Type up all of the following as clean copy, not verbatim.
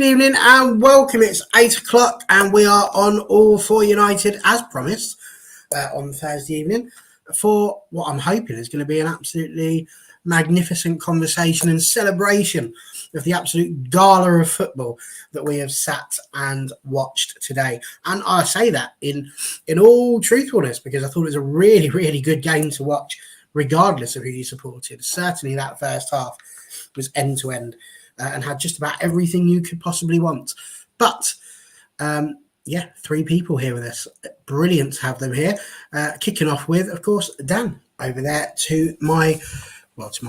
Good evening and welcome. It's 8 o'clock and we are on All for United as promised on Thursday evening for what I'm hoping is going to be an absolutely magnificent conversation and celebration of the absolute gala of football that we have sat and watched today. And I say that in all truthfulness because I thought it was a really, really good game to watch regardless of who you supported. Certainly that first half was end to end. And had just about everything you could possibly want. But, three people here with us. Brilliant to have them here. Kicking off with, of course, Dan over there to my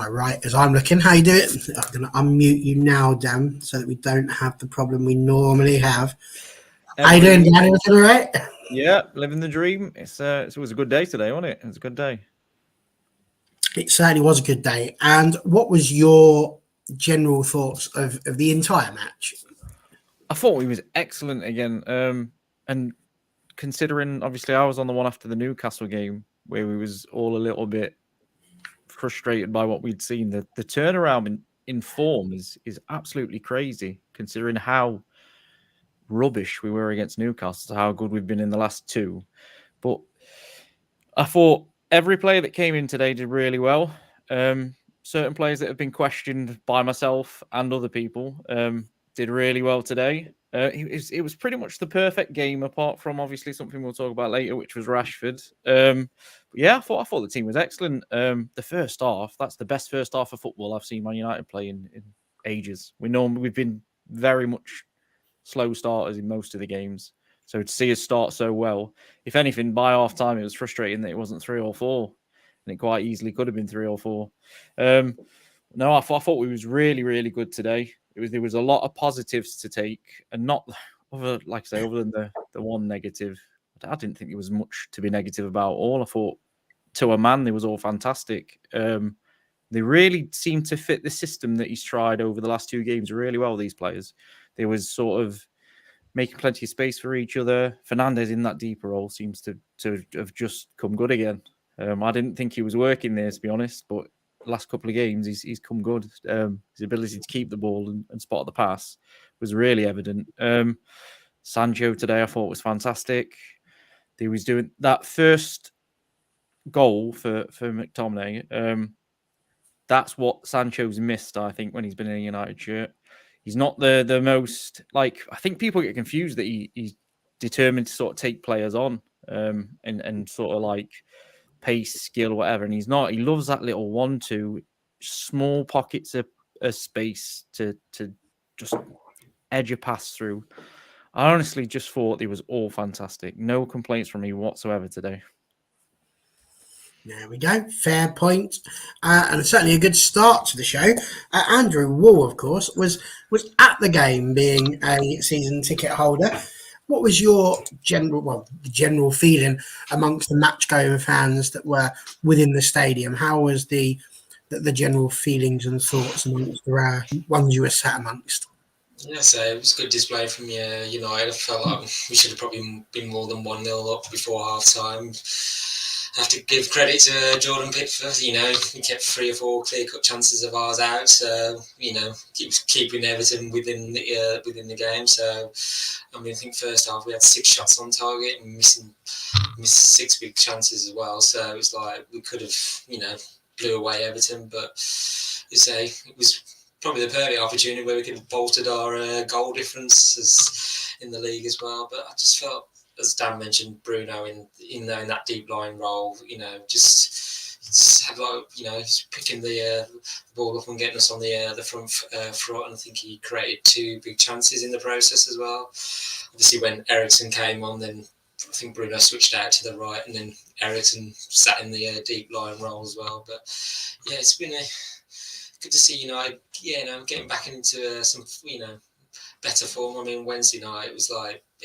right as I'm looking. How you doing? I'm going to unmute you now, Dan, so that we don't have the problem we normally have. How you doing, Dan? Everything all right? Yeah, living the dream. It was a good day today, wasn't it? It was a good day. It certainly was a good day. And what was your general thoughts of the entire match? I thought he was excellent again. And considering obviously I was on the one after the Newcastle game where we was all a little bit frustrated by what we'd seen. The turnaround in form is absolutely crazy considering how rubbish we were against Newcastle, how good we've been in the last two. But I thought every player that came in today did really well. Certain players that have been questioned by myself and other people did really well today. It was pretty much the perfect game, apart from obviously something we'll talk about later, which was Rashford. I thought the team was excellent. The first half, that's the best first half of football I've seen Man United play in ages. We've been very much slow starters in most of the games. So to see us start so well, if anything, by half time it was frustrating that it wasn't 3 or 4. And it quite easily could have been 3 or 4. I thought we was really, really good today. There was a lot of positives to take, and not other than the one negative. I didn't think there was much to be negative about all. I thought to a man they was all fantastic. They really seem to fit the system that he's tried over the last 2 games really well. These players, there was sort of making plenty of space for each other. Fernandes in that deeper role seems to have just come good again. I didn't think he was working there, to be honest, but the last couple of games he's come good. His ability to keep the ball and spot the pass was really evident. Sancho today I thought was fantastic. He was doing that first goal for McTominay. That's what Sancho's missed, I think, when he's been in a United shirt. He's not the most, I think people get confused that he's determined to sort of take players on and sort of pace, skill, whatever. And he's not. He loves that little 1-2, small pockets of space to just edge a pass through. I honestly just thought it was all fantastic. No complaints from me whatsoever today. There we go. Fair point. And certainly a good start to the show. Andrew Wall, of course, was at the game being a season ticket holder. What was your general feeling amongst the match-going fans that were within the stadium? How was the general feelings and thoughts amongst the ones you were sat amongst? Yeah, so it was a good display from United. I felt like we should have probably been more than 1-0 up before half-time. I have to give credit to Jordan Pickford. He kept 3 or 4 clear-cut chances of ours out. So keeps keeping Everton within the game. So I think first half we had 6 shots on target and missed 6 big chances as well. So it was like we could have blew away Everton, but it was probably the perfect opportunity where we could have bolstered our goal difference in the league as well. But I just felt, as Dan mentioned, Bruno in that deep line role, just had he's picking the ball up and getting us on the front, and I think he created 2 big chances in the process as well. Obviously, when Eriksen came on, then I think Bruno switched out to the right, and then Eriksen sat in the deep line role as well. But yeah, it's been good to see getting back into some better form. I mean, Wednesday night it was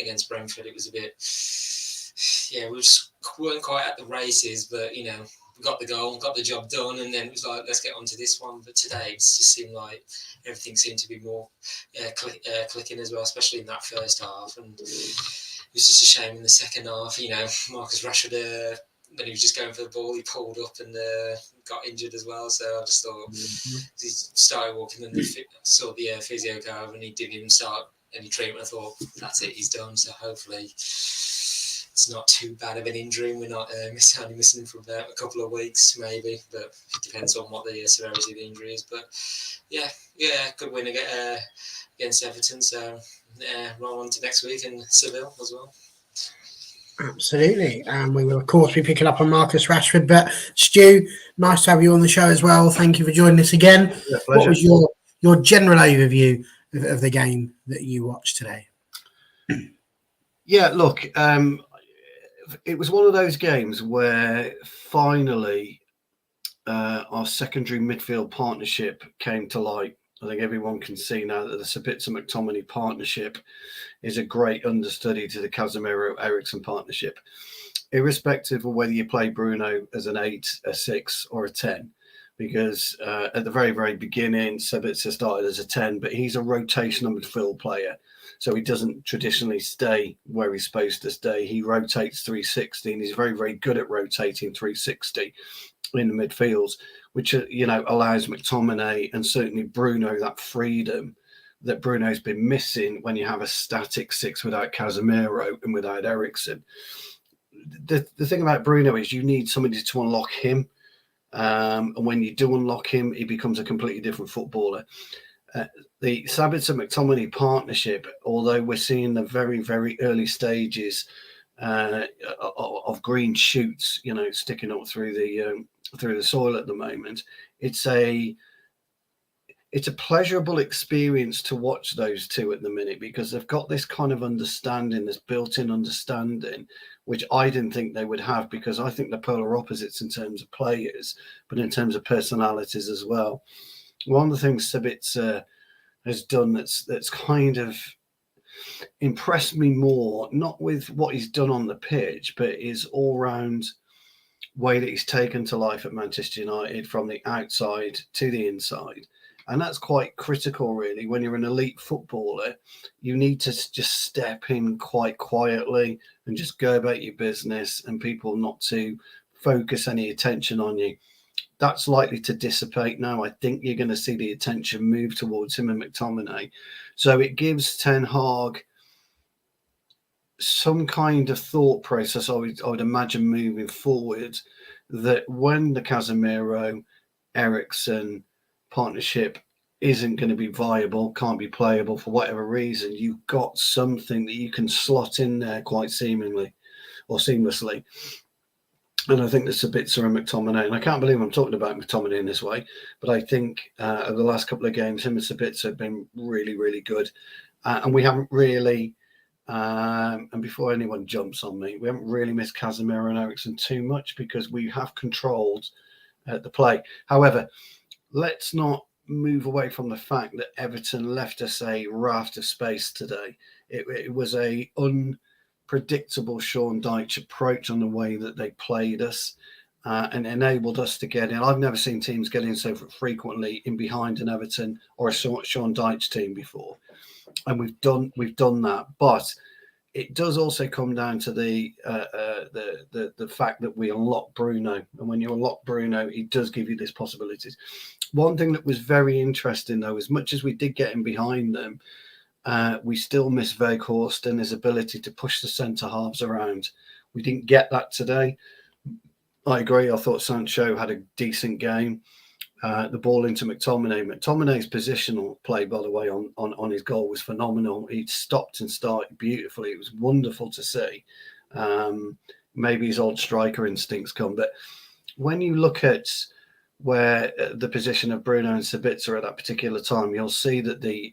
against Brentford, it was a bit, we just weren't quite at the races, but we got the goal, got the job done, and then it was let's get on to this one. But today it just seemed like everything seemed to be more clicking as well, especially in that first half. And it was just a shame in the second half. Marcus Rashford, when he was just going for the ball, he pulled up and got injured as well. So I just thought he started walking and saw the physio car, and he didn't even start any treatment. I thought, that's it, he's done. So hopefully it's not too bad of an injury. We're not only missing him for about a couple of weeks, maybe. But it depends on what the severity of the injury is. But yeah, good win against Everton. So roll on to next week in Seville as well. Absolutely. And we will, of course, be picking up on Marcus Rashford. But Stu, nice to have you on the show as well. Thank you for joining us again. Yeah, what was your general overview of the game that you watched today? Yeah, look, it was one of those games where finally our secondary midfield partnership came to light. I think everyone can see now that the Sabitzer-McTominay partnership is a great understudy to the Casemiro-Eriksen partnership, irrespective of whether you play Bruno as an 8, a 6 or a 10, because at the very, very beginning, Sabitzer started as a 10, but he's a rotational midfield player. So he doesn't traditionally stay where he's supposed to stay. He rotates 360, and he's very, very good at rotating 360 in the midfields, which, allows McTominay and certainly Bruno that freedom that Bruno's been missing when you have a static 6 without Casemiro and without Eriksen. The thing about Bruno is you need somebody to unlock him. And when you do unlock him, he becomes a completely different footballer. The Sabitzer-McTominay partnership, although we're seeing the very, very early stages of green shoots, sticking up through the soil at the moment, it's a pleasurable experience to watch those two at the minute, because they've got this kind of understanding, this built-in understanding, which I didn't think they would have, because I think they're polar opposites in terms of players, but in terms of personalities as well. One of the things Sabitzer has done that's kind of impressed me more, not with what he's done on the pitch, but his all-round way that he's taken to life at Manchester United, from the outside to the inside. And that's quite critical, really. When you're an elite footballer, you need to just step in quite quietly and just go about your business, and people not to focus any attention on you. That's likely to dissipate now. I think you're going to see the attention move towards him and McTominay. So it gives Ten Hag some kind of thought process, I would imagine, moving forward, that when the Casemiro Eriksen partnership isn't going to be viable, can't be playable for whatever reason, you've got something that you can slot in there quite seamlessly. And I think the Sabitzer and McTominay, and I can't believe I'm talking about McTominay in this way, but I think over the last couple of games, him and Sabitzer have been really, really good. And we haven't really, and before anyone jumps on me, we haven't really missed Casemiro and Eriksen too much, because we have controlled the play. However, let's not move away from the fact that Everton left us a raft of space today. It was a unpredictable Sean Dyche approach on the way that they played us, and enabled us to get in. I've never seen teams get in so frequently in behind an Everton or a Sean Dyche team before, and we've done that. But it does also come down to the fact that we unlock Bruno, and when you unlock Bruno, he does give you these possibilities. One thing that was very interesting, though, as much as we did get in behind them, we still miss Weghorst and his ability to push the centre halves around. We didn't get that today. I agree. I thought Sancho had a decent game. The ball into McTominay. McTominay's positional play, by the way, on his goal was phenomenal. He stopped and started beautifully. It was wonderful to see. Maybe his old striker instincts come. But when you look at where the position of Bruno and Sabitzer at that particular time, you'll see that the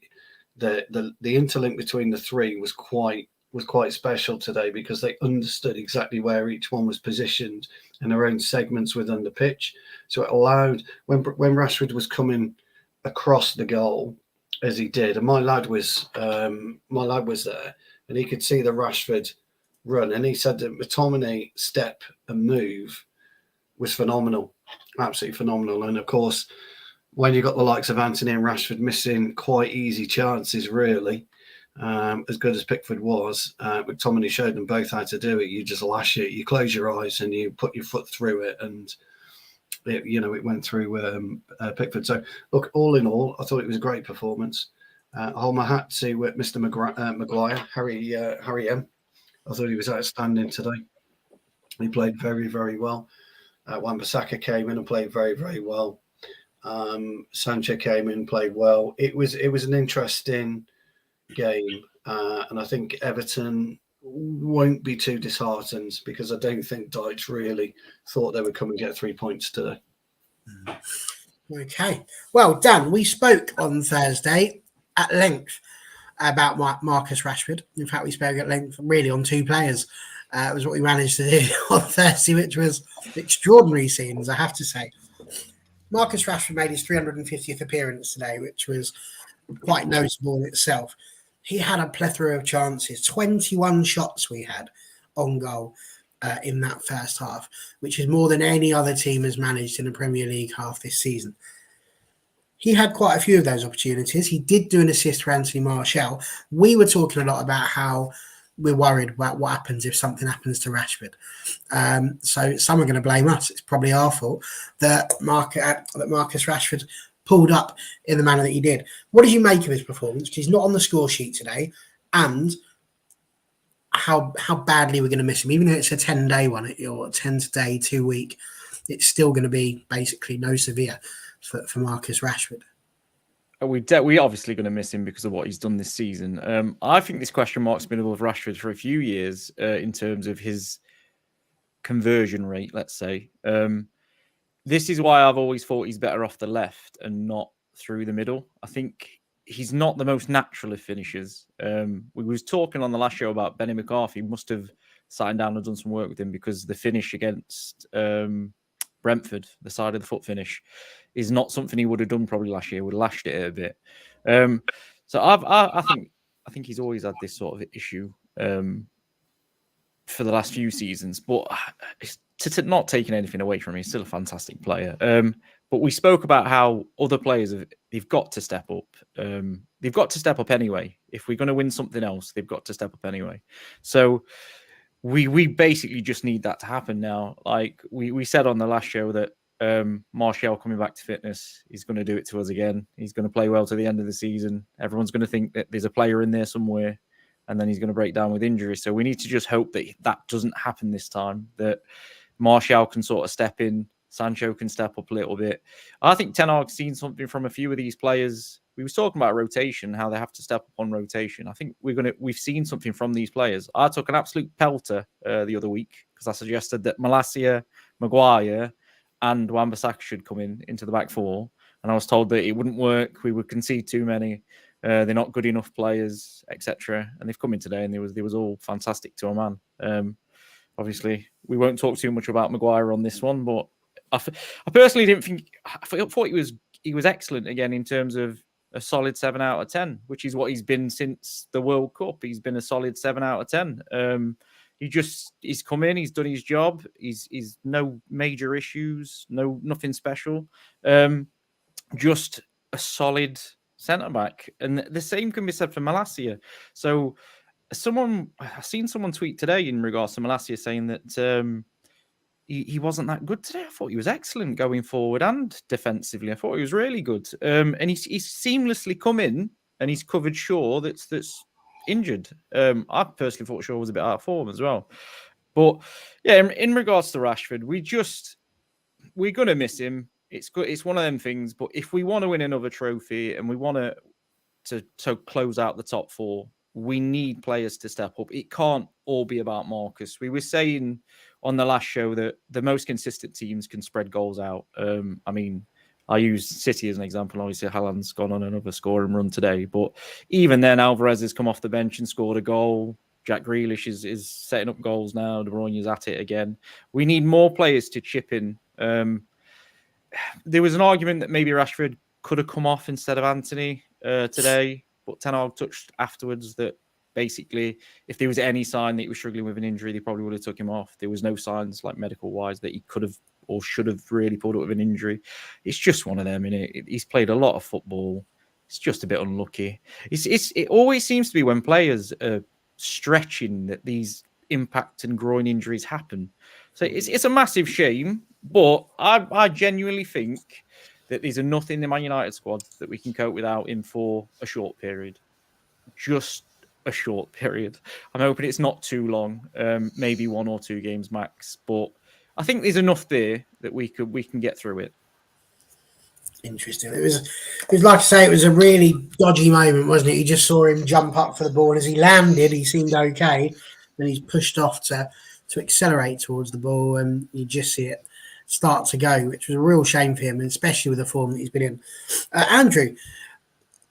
interlink between the three was quite special today, because they understood exactly where each one was positioned in their own segments within the pitch. So it allowed, when Rashford was coming across the goal as he did, and my lad was there, and he could see the Rashford run, and he said that McTominay step and move was phenomenal, absolutely phenomenal. And of course, when you've got the likes of Anthony and Rashford missing quite easy chances, really, as good as Pickford was, McTominay showed them both how to do it. You just lash it, you close your eyes, and you put your foot through it, and it went through Pickford. So, look, all in all, I thought it was a great performance. Hold my hat to Mr. Maguire, Harry M. I thought he was outstanding today. He played very, very well. Wan-Bissaka came in and played very, very well. Sancho came in and played well. It was an interesting game, and I think Everton won't be too disheartened because I don't think Dyche really thought they would come and get 3 points today. Okay. Well, Dan, we spoke on Thursday at length about Marcus Rashford. In fact, we spoke at length really on two players. It was what we managed to do on Thursday, which was extraordinary scenes, I have to say. Marcus Rashford made his 350th appearance today, which was quite noticeable in itself. He had a plethora of chances, 21 shots we had on goal in that first half, which is more than any other team has managed in the Premier League half this season. He had quite a few of those opportunities. He did do an assist for Anthony Martial. We were talking a lot about how we're worried about what happens if something happens to Rashford. So some are going to blame us. It's probably our fault that Marcus Rashford pulled up in the manner that he did. What did you make of his performance? He's not on the score sheet today, and how badly we're going to miss him. Even though it's a 10-day one, or 10-day, 2 week, it's still going to be basically no severe for Marcus Rashford. We obviously going to miss him because of what he's done this season. I think this question mark's been above Rashford for a few years in terms of his conversion rate, let's say. This is why I've always thought he's better off the left and not through the middle. I think he's not the most natural of finishers. We was talking on the last show about Benny McCarthy. Must have sat down and done some work with him because the finish against Brentford, the side of the foot finish, is not something he would have done probably last year. Would have lashed it a bit. So I think he's always had this sort of issue for the last few seasons. But to not taking anything away from him, he's still a fantastic player. But we spoke about how other players they've got to step up. They've got to step up anyway. If we're going to win something else, they've got to step up anyway. So we basically just need that to happen now. Like we said on the last show that Martial coming back to fitness, he's going to do it to us again. He's going to play well to the end of the season. Everyone's going to think that there's a player in there somewhere, and then he's going to break down with injury. So we need to just hope that that doesn't happen this time, that Martial can sort of step in, Sancho can step up a little bit. I think Ten Hag's seen something from a few of these players. We was talking about rotation, how they have to step up on rotation. I think we've seen something from these players. I took an absolute pelter the other week because I suggested that Malacia, Maguire, and Wan-Bissaka should come into the back four, and I was told that it wouldn't work. We would concede too many. They're not good enough players, etc. And they've come in today, and they was all fantastic to a man. Obviously, we won't talk too much about Maguire on this one, but I personally didn't think. I thought he was excellent again in terms of a solid 7 out of 10, which is what he's been since the World Cup. He's been a solid 7 out of 10. He's come in, he's done his job. He's no major issues, nothing special. Just a solid centre back, and the same can be said for Malacia. So, I've seen someone tweet today in regards to Malacia saying that he wasn't that good today. I thought he was excellent going forward and defensively. I thought he was really good. And he's seamlessly come in and he's covered Shaw that's injured. I personally thought Shaw was a bit out of form as well. But yeah, in regards to Rashford, we're gonna miss him. It's good. It's one of them things. But if we want to win another trophy and we want to close out the top four, we need players to step up. It can't all be about Marcus. We were saying on the last show that the most consistent teams can spread goals out. I mean, I use City as an example. Obviously, Haaland's gone on another scoring run today. But even then, Alvarez has come off the bench and scored a goal. Jack Grealish is setting up goals now. De Bruyne's at it again. We need more players to chip in. There was an argument that maybe Rashford could have come off instead of Anthony today. But Ten Hag touched afterwards that basically, if there was any sign that he was struggling with an injury, they probably would have took him off. There was no signs, like medical-wise, that he could have or should have really pulled up with an injury. It's just one of them, innit? He's played a lot of football. It's just a bit unlucky. It always seems to be when players are stretching that these impact and groin injuries happen. So it's a massive shame, but I genuinely think that there's enough in the Man United squad that we can cope without him for a short period. Just a short period. I'm hoping it's not too long, maybe 1 or 2 games max. But I think there's enough there that we can get through it. Interesting. It was like I say, it was a really dodgy moment, wasn't it? You just saw him jump up for the ball, and as he landed, he seemed okay. Then he's pushed off to accelerate towards the ball, and you just see it start to go, which was a real shame for him, and especially with the form that he's been in. Andrew,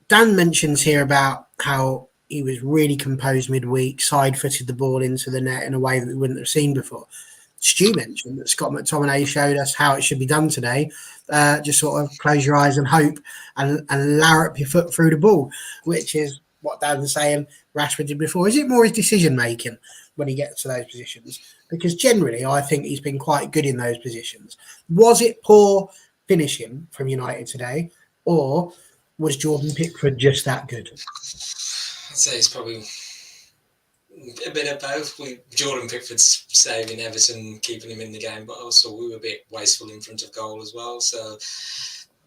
Dan mentions here about how he was really composed midweek, side-footed the ball into the net in a way that we wouldn't have seen before. Stu mentioned that Scott McTominay showed us how it should be done today. Just sort of close your eyes and hope and larrup your foot through the ball, which is what Dan's saying Rashford did before. Is it more his decision-making when he gets to those positions? Because generally, I think he's been quite good in those positions. Was it poor finishing from United today, or was Jordan Pickford just that good? I'd say it's probably a bit of both. Jordan Pickford's saving Everton, keeping him in the game, but also we were a bit wasteful in front of goal as well. So,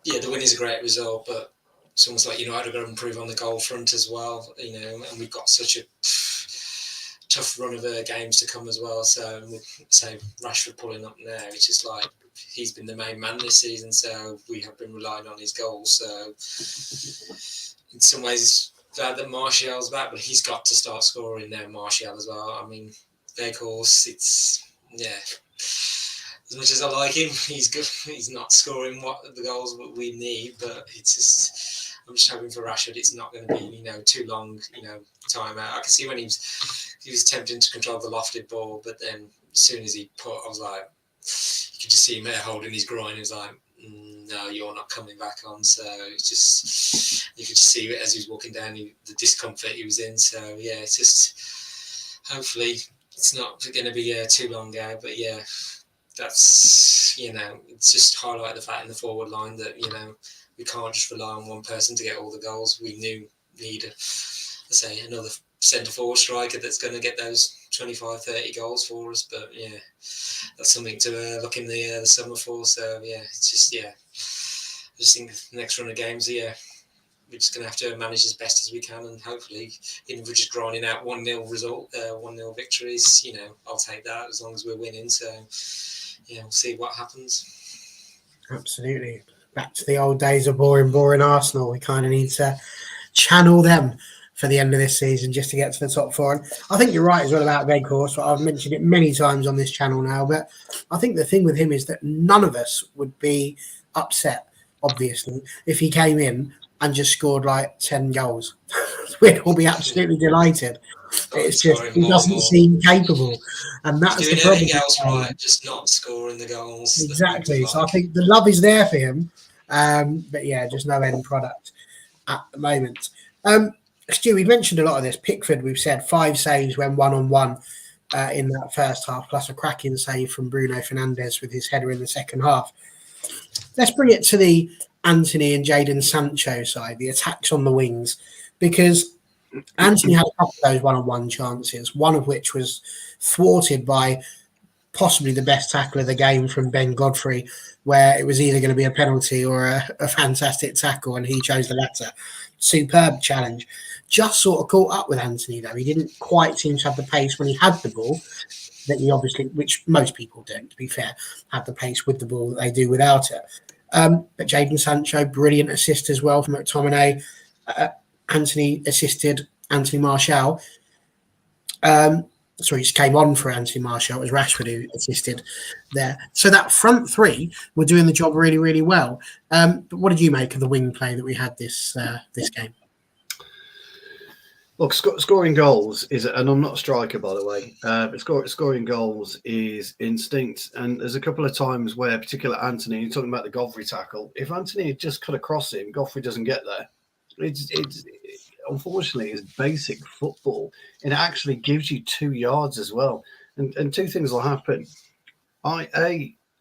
yeah, the win is a great result, but it's almost like United are going to improve on the goal front as well, and we've got such a tough run of games to come as well. So, say Rashford pulling up there, it's just like he's been the main man this season, so we have been relying on his goals. So, in some ways, glad that Martial's back, but he's got to start scoring now, Martial as well. I mean, Weghorst, as much as I like him, he's good. He's not scoring the goals we need, but it's just, I'm just hoping for Rashford it's not going to be, too long, time out. I can see when he was attempting to control the lofted ball, but then as soon as he I was like, you could just see him there holding his groin. He was like, no, you're not coming back on. So it's just, you could just see it as he was walking down, the discomfort he was in. So yeah, it's just, hopefully it's not going to be too long out. But yeah, that's, it's just highlight the fact in the forward line that, we can't just rely on one person to get all the goals. We need, let's say, another centre forward striker that's going to get those 25, 30 goals for us. But yeah, that's something to look in the summer for. So yeah, it's just, I just think the next run of games, we're just going to have to manage as best as we can, and hopefully, even if we're just grinding out 1-0 result, 1-0 victories, I'll take that as long as we're winning. So yeah, we'll see what happens. Absolutely. Back to the old days of boring Arsenal. We kind of need to channel them for the end of this season just to get to the top 4. And I think you're right as well about Weghorst. I've mentioned it many times on this channel now, but I think the thing with him is that none of us would be upset, obviously, if he came in and just scored like 10 goals. We'd all be absolutely delighted. It's just he doesn't seem capable, and that's the problem. Doing else right, just not scoring the goals. Exactly. So I think the love is there for him, but yeah, just no end product at the moment. Stu, we've mentioned a lot of this. Pickford, we've said 5 saves when 1-on-1 in that first half, plus a cracking save from Bruno Fernandes with his header in the second half. Let's bring it to the Anthony and Jadon Sancho side, the attacks on the wings, because Anthony had a couple of those 1-on-1 chances, one of which was thwarted by possibly the best tackle of the game from Ben Godfrey, where it was either going to be a penalty or a fantastic tackle, and he chose the latter. Superb challenge. Just sort of caught up with Anthony, though. He didn't quite seem to have the pace when he had the ball, that he obviously, which most people don't, to be fair, have the pace with the ball that they do without it. But Jadon Sancho, brilliant assist as well from McTominay. Anthony assisted Anthony Martial. He just came on for Anthony Martial. It was Rashford who assisted there. So that front 3 were doing the job really, really well. But what did you make of the wing play that we had this game? Look, scoring goals is, and I'm not a striker, by the way, but scoring goals is instinct. And there's a couple of times where, particularly Anthony, you're talking about the Godfrey tackle. If Anthony had just cut across him, Godfrey doesn't get there. It's unfortunately is basic football. It actually gives you 2 yards as well. And 2 things will happen.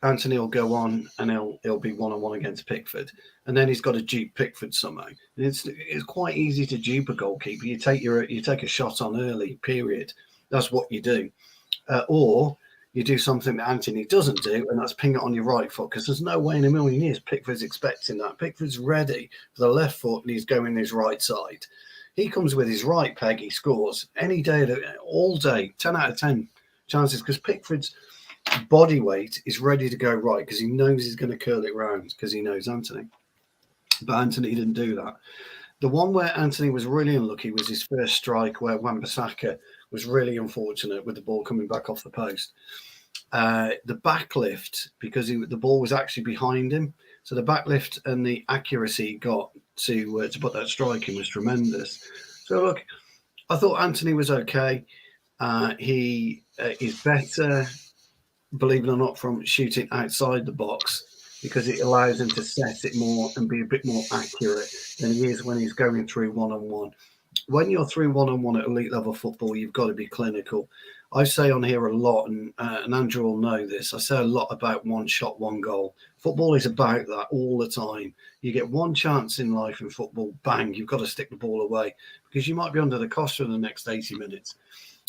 Anthony will go on and he'll be 1-on-1 against Pickford, and then he's got to dupe Pickford somehow. And it's quite easy to dupe a goalkeeper. You take a shot on early, period. That's what you do. Or you do something that Anthony doesn't do, and that's ping it on your right foot, because there's no way in a million years Pickford's expecting that. Pickford's ready for the left foot, and he's going his right side. He comes with his right peg, he scores any day, all day, 10 out of 10 chances, because Pickford's body weight is ready to go right, because he knows he's going to curl it round, because he knows Anthony. But Anthony didn't do that. The one where Anthony was really unlucky was his first strike, where Wan-Bissaka was really unfortunate with the ball coming back off the post. The backlift, because the ball was actually behind him, so the backlift and the accuracy he got to put that strike in was tremendous. So look, I thought Anthony was okay. He is better, believe it or not, from shooting outside the box, because it allows him to set it more and be a bit more accurate than he is when he's going through one-on-one. When you're through one-on-one at elite level football, you've got to be clinical. I say on here a lot, and Andrew will know this, I say a lot about one shot, one goal. Football is about that all the time. You get one chance in life in football, bang, you've got to stick the ball away, because you might be under the cosh for the next 80 minutes.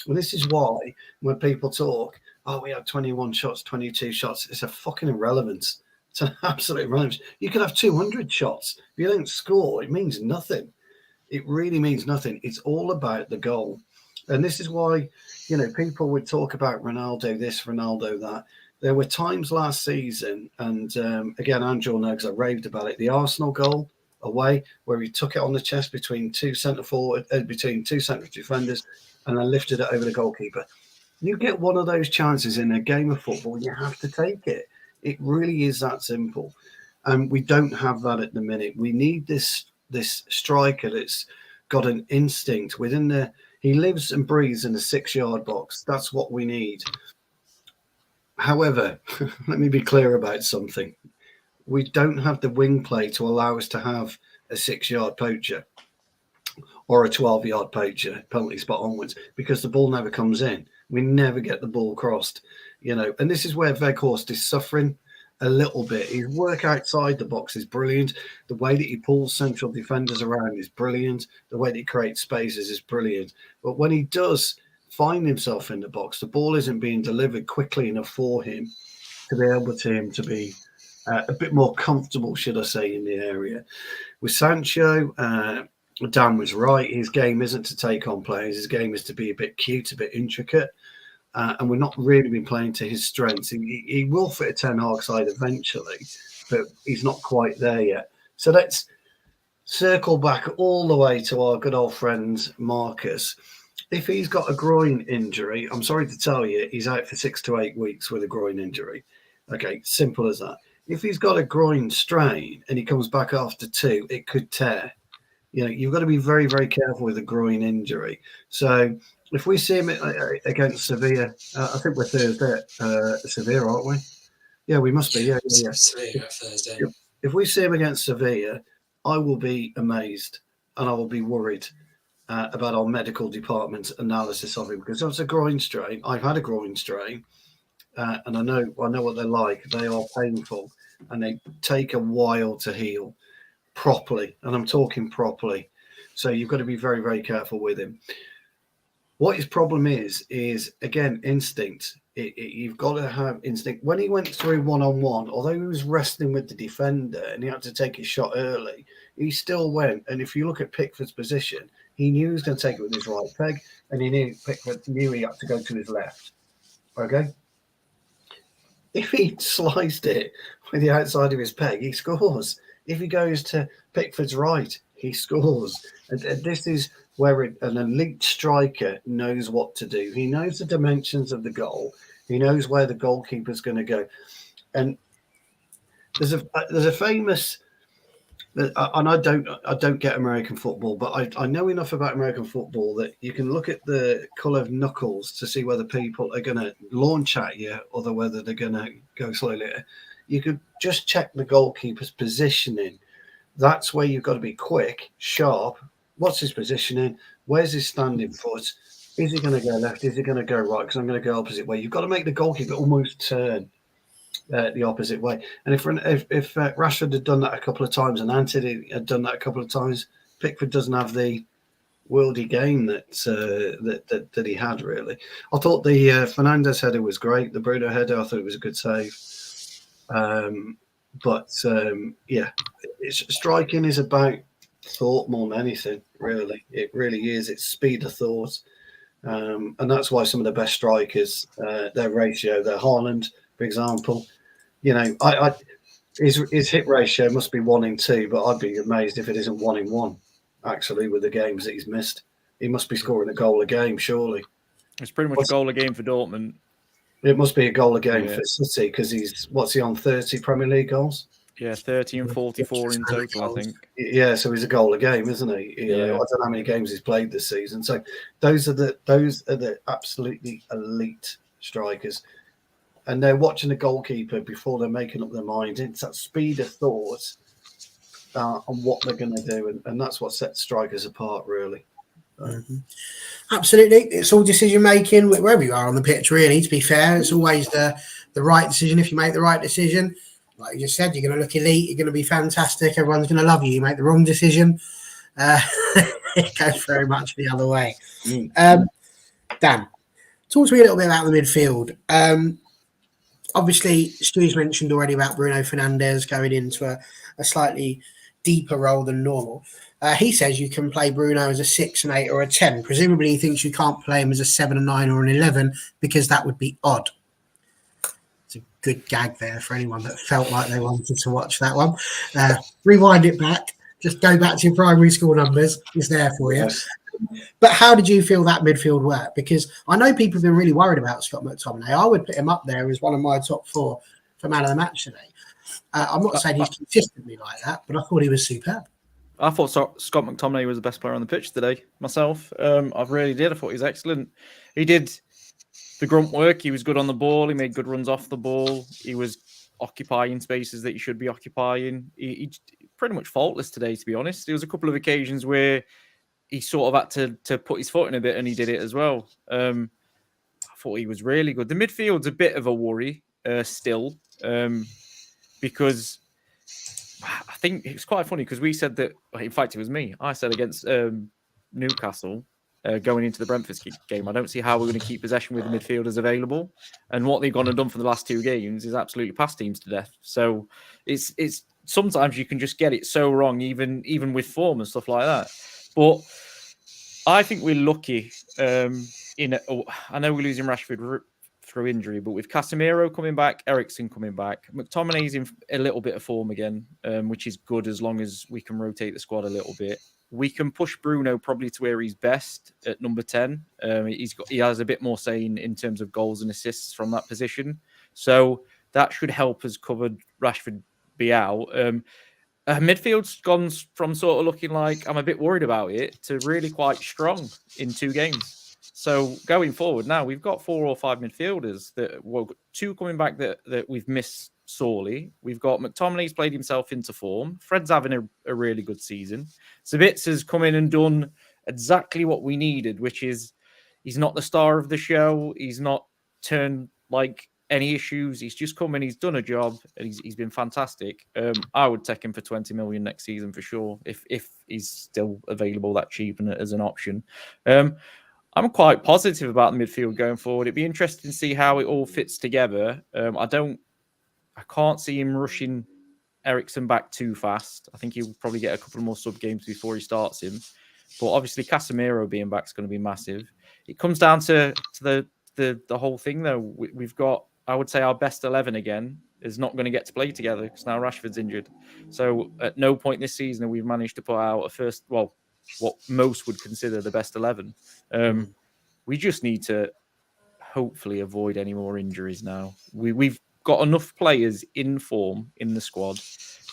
And this is why when people talk, oh, we had 21 shots, 22 shots, it's a fucking irrelevance. It's an absolute irrelevance. You could have 200 shots. If you don't score, it means nothing. It really means nothing. It's all about the goal. And this is why, people would talk about Ronaldo this, Ronaldo that. There were times last season, and again, Andrew will know because I raved about it, the Arsenal goal away, where he took it on the chest between two centre defenders, and then lifted it over the goalkeeper. You get one of those chances in a game of football, you have to take it. It really is that simple. And we don't have that at the minute. We need this striker that's got an instinct within he lives and breathes in the 6-yard box. That's what we need. However, let me be clear about something. We don't have the wing play to allow us to have a 6-yard poacher or a 12-yard poacher, penalty spot onwards, because the ball never comes in. We never get the ball crossed, and this is where Weghorst is suffering a little bit. His work outside the box is brilliant. The way that he pulls central defenders around is brilliant. The way that he creates spaces is brilliant. But when he does find himself in the box, the ball isn't being delivered quickly enough for him to be able to be a bit more comfortable, should I say, in the area. With Sancho, Dan was right. His game isn't to take on players. His game is to be a bit cute, a bit intricate. And we're not really been playing to his strengths. He will fit a Ten Hag side eventually, but he's not quite there yet. So let's circle back all the way to our good old friend Marcus. If he's got a groin injury, I'm sorry to tell you, he's out for 6 to 8 weeks with a groin injury. Okay, simple as that. If he's got a groin strain and he comes back after 2, it could tear. You've got to be very, very careful with a groin injury. So if we see him against Sevilla, I think we're Thursday at Sevilla, aren't we? Yeah, we must be. Yeah. Sevilla Thursday. If we see him against Sevilla, I will be amazed and I will be worried about our medical department's analysis of him, because it's a groin strain. I've had a groin strain, and I know what they're like. They are painful and they take a while to heal properly, and I'm talking properly. So you've got to be very, very careful with him. What his problem is again, instinct. You've got to have instinct. When he went through one-on-one, although he was wrestling with the defender and he had to take his shot early, he still went. And if you look at Pickford's position, he knew he was going to take it with his right peg, and Pickford knew he had to go to his left. Okay? If he sliced it with the outside of his peg, he scores. If he goes to Pickford's right, he scores. And this is where an elite striker knows what to do. He knows the dimensions of the goal. He knows where the goalkeeper's going to go. And there's a famous, and I don't get American football, but I know enough about American football that you can look at the colour of knuckles to see whether people are going to launch at you or whether they're going to go slowly. You could just check the goalkeeper's positioning. That's where you've got to be quick, sharp. What's his positioning? Where's his standing foot? Is he going to go left? Is he going to go right? Because I'm going to go opposite way. You've got to make the goalkeeper almost turn the opposite way. And if Rashford had done that a couple of times and Anthony had done that a couple of times, Pickford doesn't have the worldy game that he had. Really, I thought the Fernandes header was great. The Bruno header, I thought it was a good save. Yeah, striking is about thought more than anything. Really, it really is. It's speed of thought, and that's why some of the best strikers, their ratio, their Haaland, for example. You know, his hit ratio must be 1 in 2, but I'd be amazed if it isn't 1 in 1. Actually, with the games that he's missed, he must be scoring a goal a game, surely. It's pretty much a goal a game for Dortmund. It must be a goal a game for City because what's he on, 30 Premier League goals? Yeah, 30 and 44 in total, I think. Yeah, so he's a goal a game, isn't he? You know, I don't know how many games he's played this season. So those are the absolutely elite strikers. And they're watching the goalkeeper before they're making up their mind. It's that speed of thought on what they're going to do. And that's what sets strikers apart, really. Absolutely. It's all decision making wherever you are on the pitch, really, to be fair. It's always the right decision if you make the right decision. Like you just said, you're going to look elite, you're going to be fantastic, everyone's going to love you. You make the wrong decision, it goes very much the other way. Dan, talk to me a little bit about the midfield. Obviously, Stu's mentioned already about Bruno Fernandes going into a slightly deeper role than normal. He says you can play Bruno as a 6, an 8 or a 10. Presumably he thinks you can't play him as a 7, a 9 or an 11 because that would be odd. It's a good gag there for anyone that felt like they wanted to watch that one. Rewind it back. Just go back to your primary school numbers. It's there for you. Yes. But how did you feel that midfield worked? Because I know people have been really worried about Scott McTominay. I would put him up there as one of my top 4 for man of the match today. I'm not saying he's consistently like that, but I thought he was superb. I thought Scott McTominay was the best player on the pitch today, myself. I really did. I thought he was excellent. He did the grunt work. He was good on the ball. He made good runs off the ball. He was occupying spaces that he should be occupying. He pretty much faultless today, to be honest. There was a couple of occasions where he sort of had to put his foot in a bit, and he did it as well. I thought he was really good. The midfield's a bit of a worry still, because I think it was quite funny because we said that, in fact, it was me. I said against Newcastle going into the Brentford game, I don't see how we're going to keep possession with the midfielders available. And what they've gone and done for the last 2 games is absolutely passed teams to death. So it's sometimes you can just get it so wrong, even with form and stuff like that. But I think we're lucky. I know we're losing Rashford through injury, but with Casemiro coming back, Eriksen coming back, McTominay's in a little bit of form again, which is good as long as we can rotate the squad a little bit. We can push Bruno probably to where he's best at number 10. He has a bit more say in terms of goals and assists from that position, so that should help us cover Rashford be out. Midfield's gone from sort of looking like I'm a bit worried about it to really quite strong in 2 games. So going forward now, we've got 4 or 5 midfielders that 2 coming back that we've missed sorely. We've got McTominay's played himself into form. Fred's having a really good season. Sabitza's come in and done exactly what we needed, which is he's not the star of the show. He's not turned like any issues. He's just come in, he's done a job, and he's been fantastic. I would take him for 20 million next season for sure, if he's still available that cheap and as an option. I'm quite positive about the midfield going forward. It'd be interesting to see how it all fits together. I can't see him rushing Eriksen back too fast. I think he'll probably get a couple more sub games before he starts him. But obviously Casemiro being back is going to be massive. It comes down to the whole thing though. We've got, I would say, our best 11 again is not going to get to play together because now Rashford's injured. So at no point this season have we managed to put out what most would consider the best 11. We just need to hopefully avoid any more injuries now. We've got enough players in form in the squad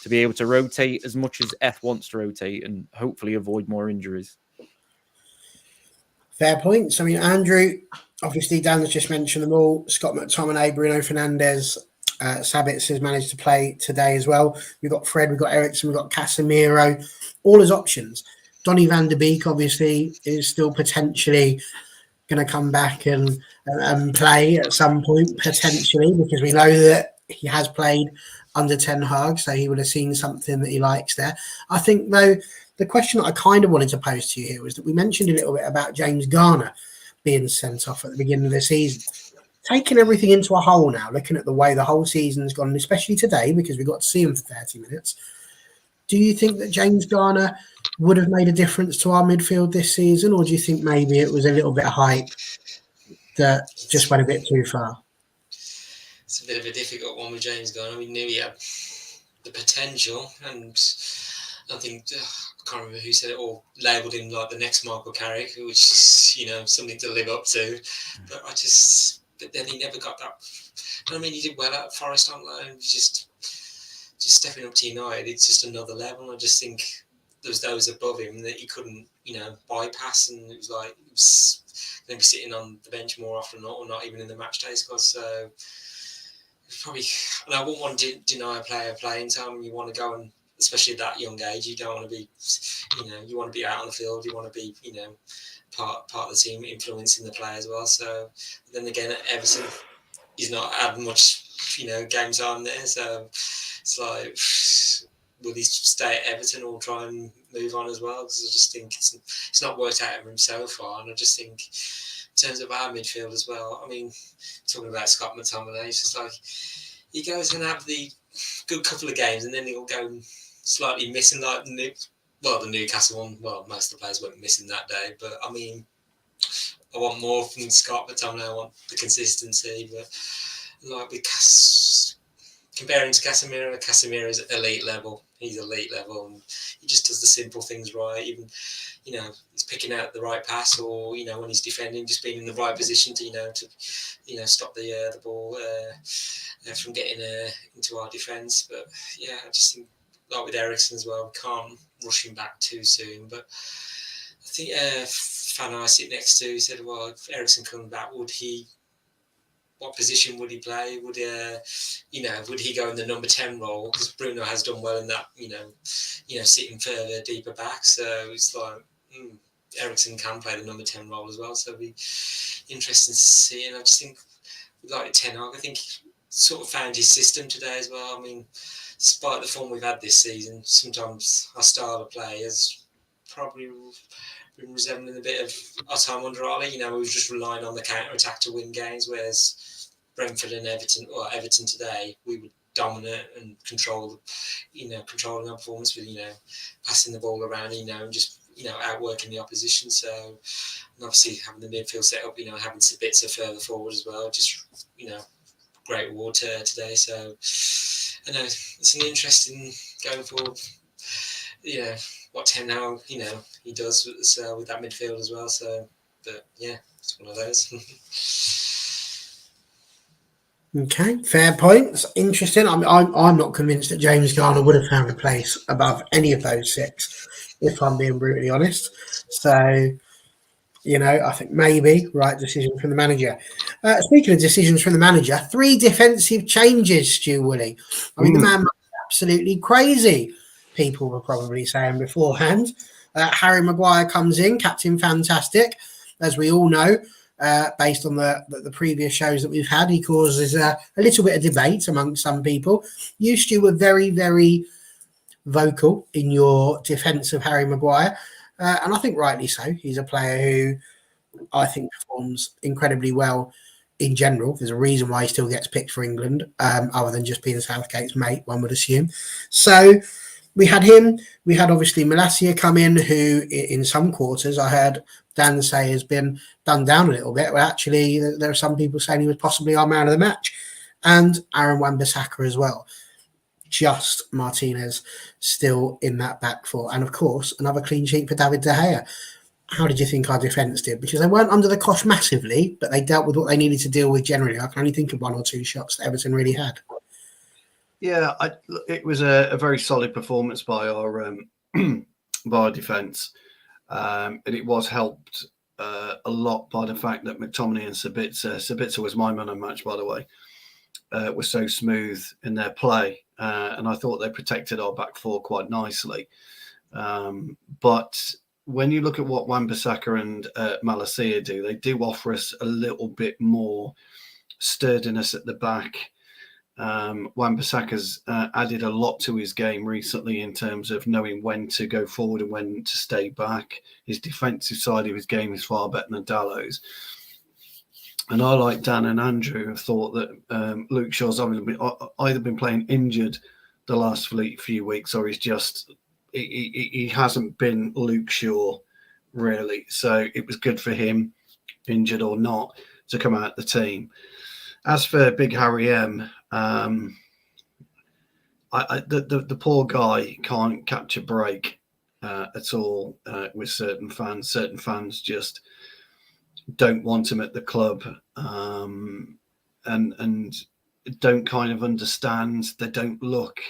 to be able to rotate as much as F wants to rotate and hopefully avoid more injuries. Fair points. I mean, Andrew, obviously Dan's just mentioned them all. Scott McTominay, Bruno Fernandes, Sabitzer has managed to play today as well. We've got Fred, we've got Eriksen, we've got Casemiro, all as options. Donny van de Beek obviously is still potentially going to come back and play at some point, potentially, because we know that he has played under Ten Hag, so he would have seen something that he likes there. I think, though, the question that I kind of wanted to pose to you here was that we mentioned a little bit about James Garner being sent off at the beginning of the season. Taking everything into a whole now, looking at the way the whole season's gone, and especially today, because we got to see him for 30 minutes, do you think that James Garner would have made a difference to our midfield this season, or do you think maybe it was a little bit of hype that just went a bit too far? It's a bit of a difficult one with James Garner. We knew he had the potential, and I think I can't remember who said it or labelled him like the next Michael Carrick, which is, you know, something to live up to. But but then he never got that. I mean, he did well at Forest on loan. Just stepping up to United, it's just another level. I just think there's those above him that he couldn't, you know, bypass, and it was like he was going to be sitting on the bench more often or not even in the match day squad. So probably, and I wouldn't want to deny a player playing time. You want to go, and especially at that young age, you don't want to be, you know, you want to be out on the field. You want to be, you know, part of the team, influencing the play as well. So then again, at Everton, he's not had much, you know, game time there. So it's like, will he stay at Everton or try and move on as well? Because I just think it's not worked out for him so far. And I just think in terms of our midfield as well, I mean, talking about Scott McTominay, it's just like he goes and have the good couple of games and then he'll go slightly missing, like the Newcastle one. Well, most of the players weren't missing that day, but I mean, I want more from Scott McTominay. I want the consistency, but like with comparing to Casemiro is elite level. He's elite level, and he just does the simple things right. Even, you know, he's picking out the right pass, or, you know, when he's defending, just being in the right position to stop the ball from getting into our defence. But yeah, I just think, like with Eriksen as well, we can't rush him back too soon. But I think fan I sit next to said, well, if Eriksen comes back, what position would he play? Would he go in the number 10 role? Because Bruno has done well in that, sitting further deeper back. So it's like Eriksen can play the number 10 role as well. So it'll be interesting to see. And I just think, like Ten Hag, I think he sort of found his system today as well. I mean, despite the form we've had this season, sometimes our style of play has probably been resembling a bit of our time under Ollie. You know, we were just relying on the counter-attack to win games, whereas Brentford and Everton today, we were dominant and controlling our performance with, passing the ball around, and just, outworking the opposition. So, and obviously having the midfield set up, having Sabitzer further forward as well, just, great reward today. So, I know it's an interesting going forward, what Ten Hag, he does with that midfield as well. So, but yeah, it's one of those. Okay, fair points. Interesting. I'm not convinced that James Garner would have found a place above any of those six, if I'm being brutally honest. So, I think maybe right decision from the manager. Speaking of decisions from the manager, 3 defensive changes, Stu Woolley. I mean, the man was absolutely crazy. People were probably saying beforehand. Harry Maguire comes in, Captain Fantastic, as we all know. Based on the previous shows that we've had, he causes a little bit of debate among some people. You, Stu, were very, very vocal in your defence of Harry Maguire, and I think rightly so. He's a player who I think performs incredibly well in general. There's a reason why he still gets picked for England, other than just being Southgate's mate, one would assume. So we had him. We had obviously Malacia come in, who in some quarters I heard Dan say has been done down a little bit. Well, actually, there are some people saying he was possibly our man of the match. And Aaron Wan-Bissaka as well. Just Martinez still in that back four. And of course, another clean sheet for David De Gea. How did you think our defence did? Because they weren't under the cosh massively, but they dealt with what they needed to deal with generally. I can only think of 1 or 2 shots that Everton really had. Yeah, it was a very solid performance by our defence. And it was helped a lot by the fact that McTominay and Sabitzer was my man of the match, by the way, were so smooth in their play. And I thought they protected our back four quite nicely. But when you look at what Wan-Bissaka and Malacia do, they do offer us a little bit more sturdiness at the back. Wan-Bissaka's added a lot to his game recently in terms of knowing when to go forward and when to stay back. His defensive side of his game is far better than Dallow's. And I, like Dan and Andrew, have thought that Luke Shaw's either been playing injured the last few weeks, or he hasn't been Luke Shaw, really. So it was good for him, injured or not, to come out the team. As for Big Harry M, the poor guy can't catch a break at all with certain fans. Certain fans just don't want him at the club, and don't kind of understand. They don't look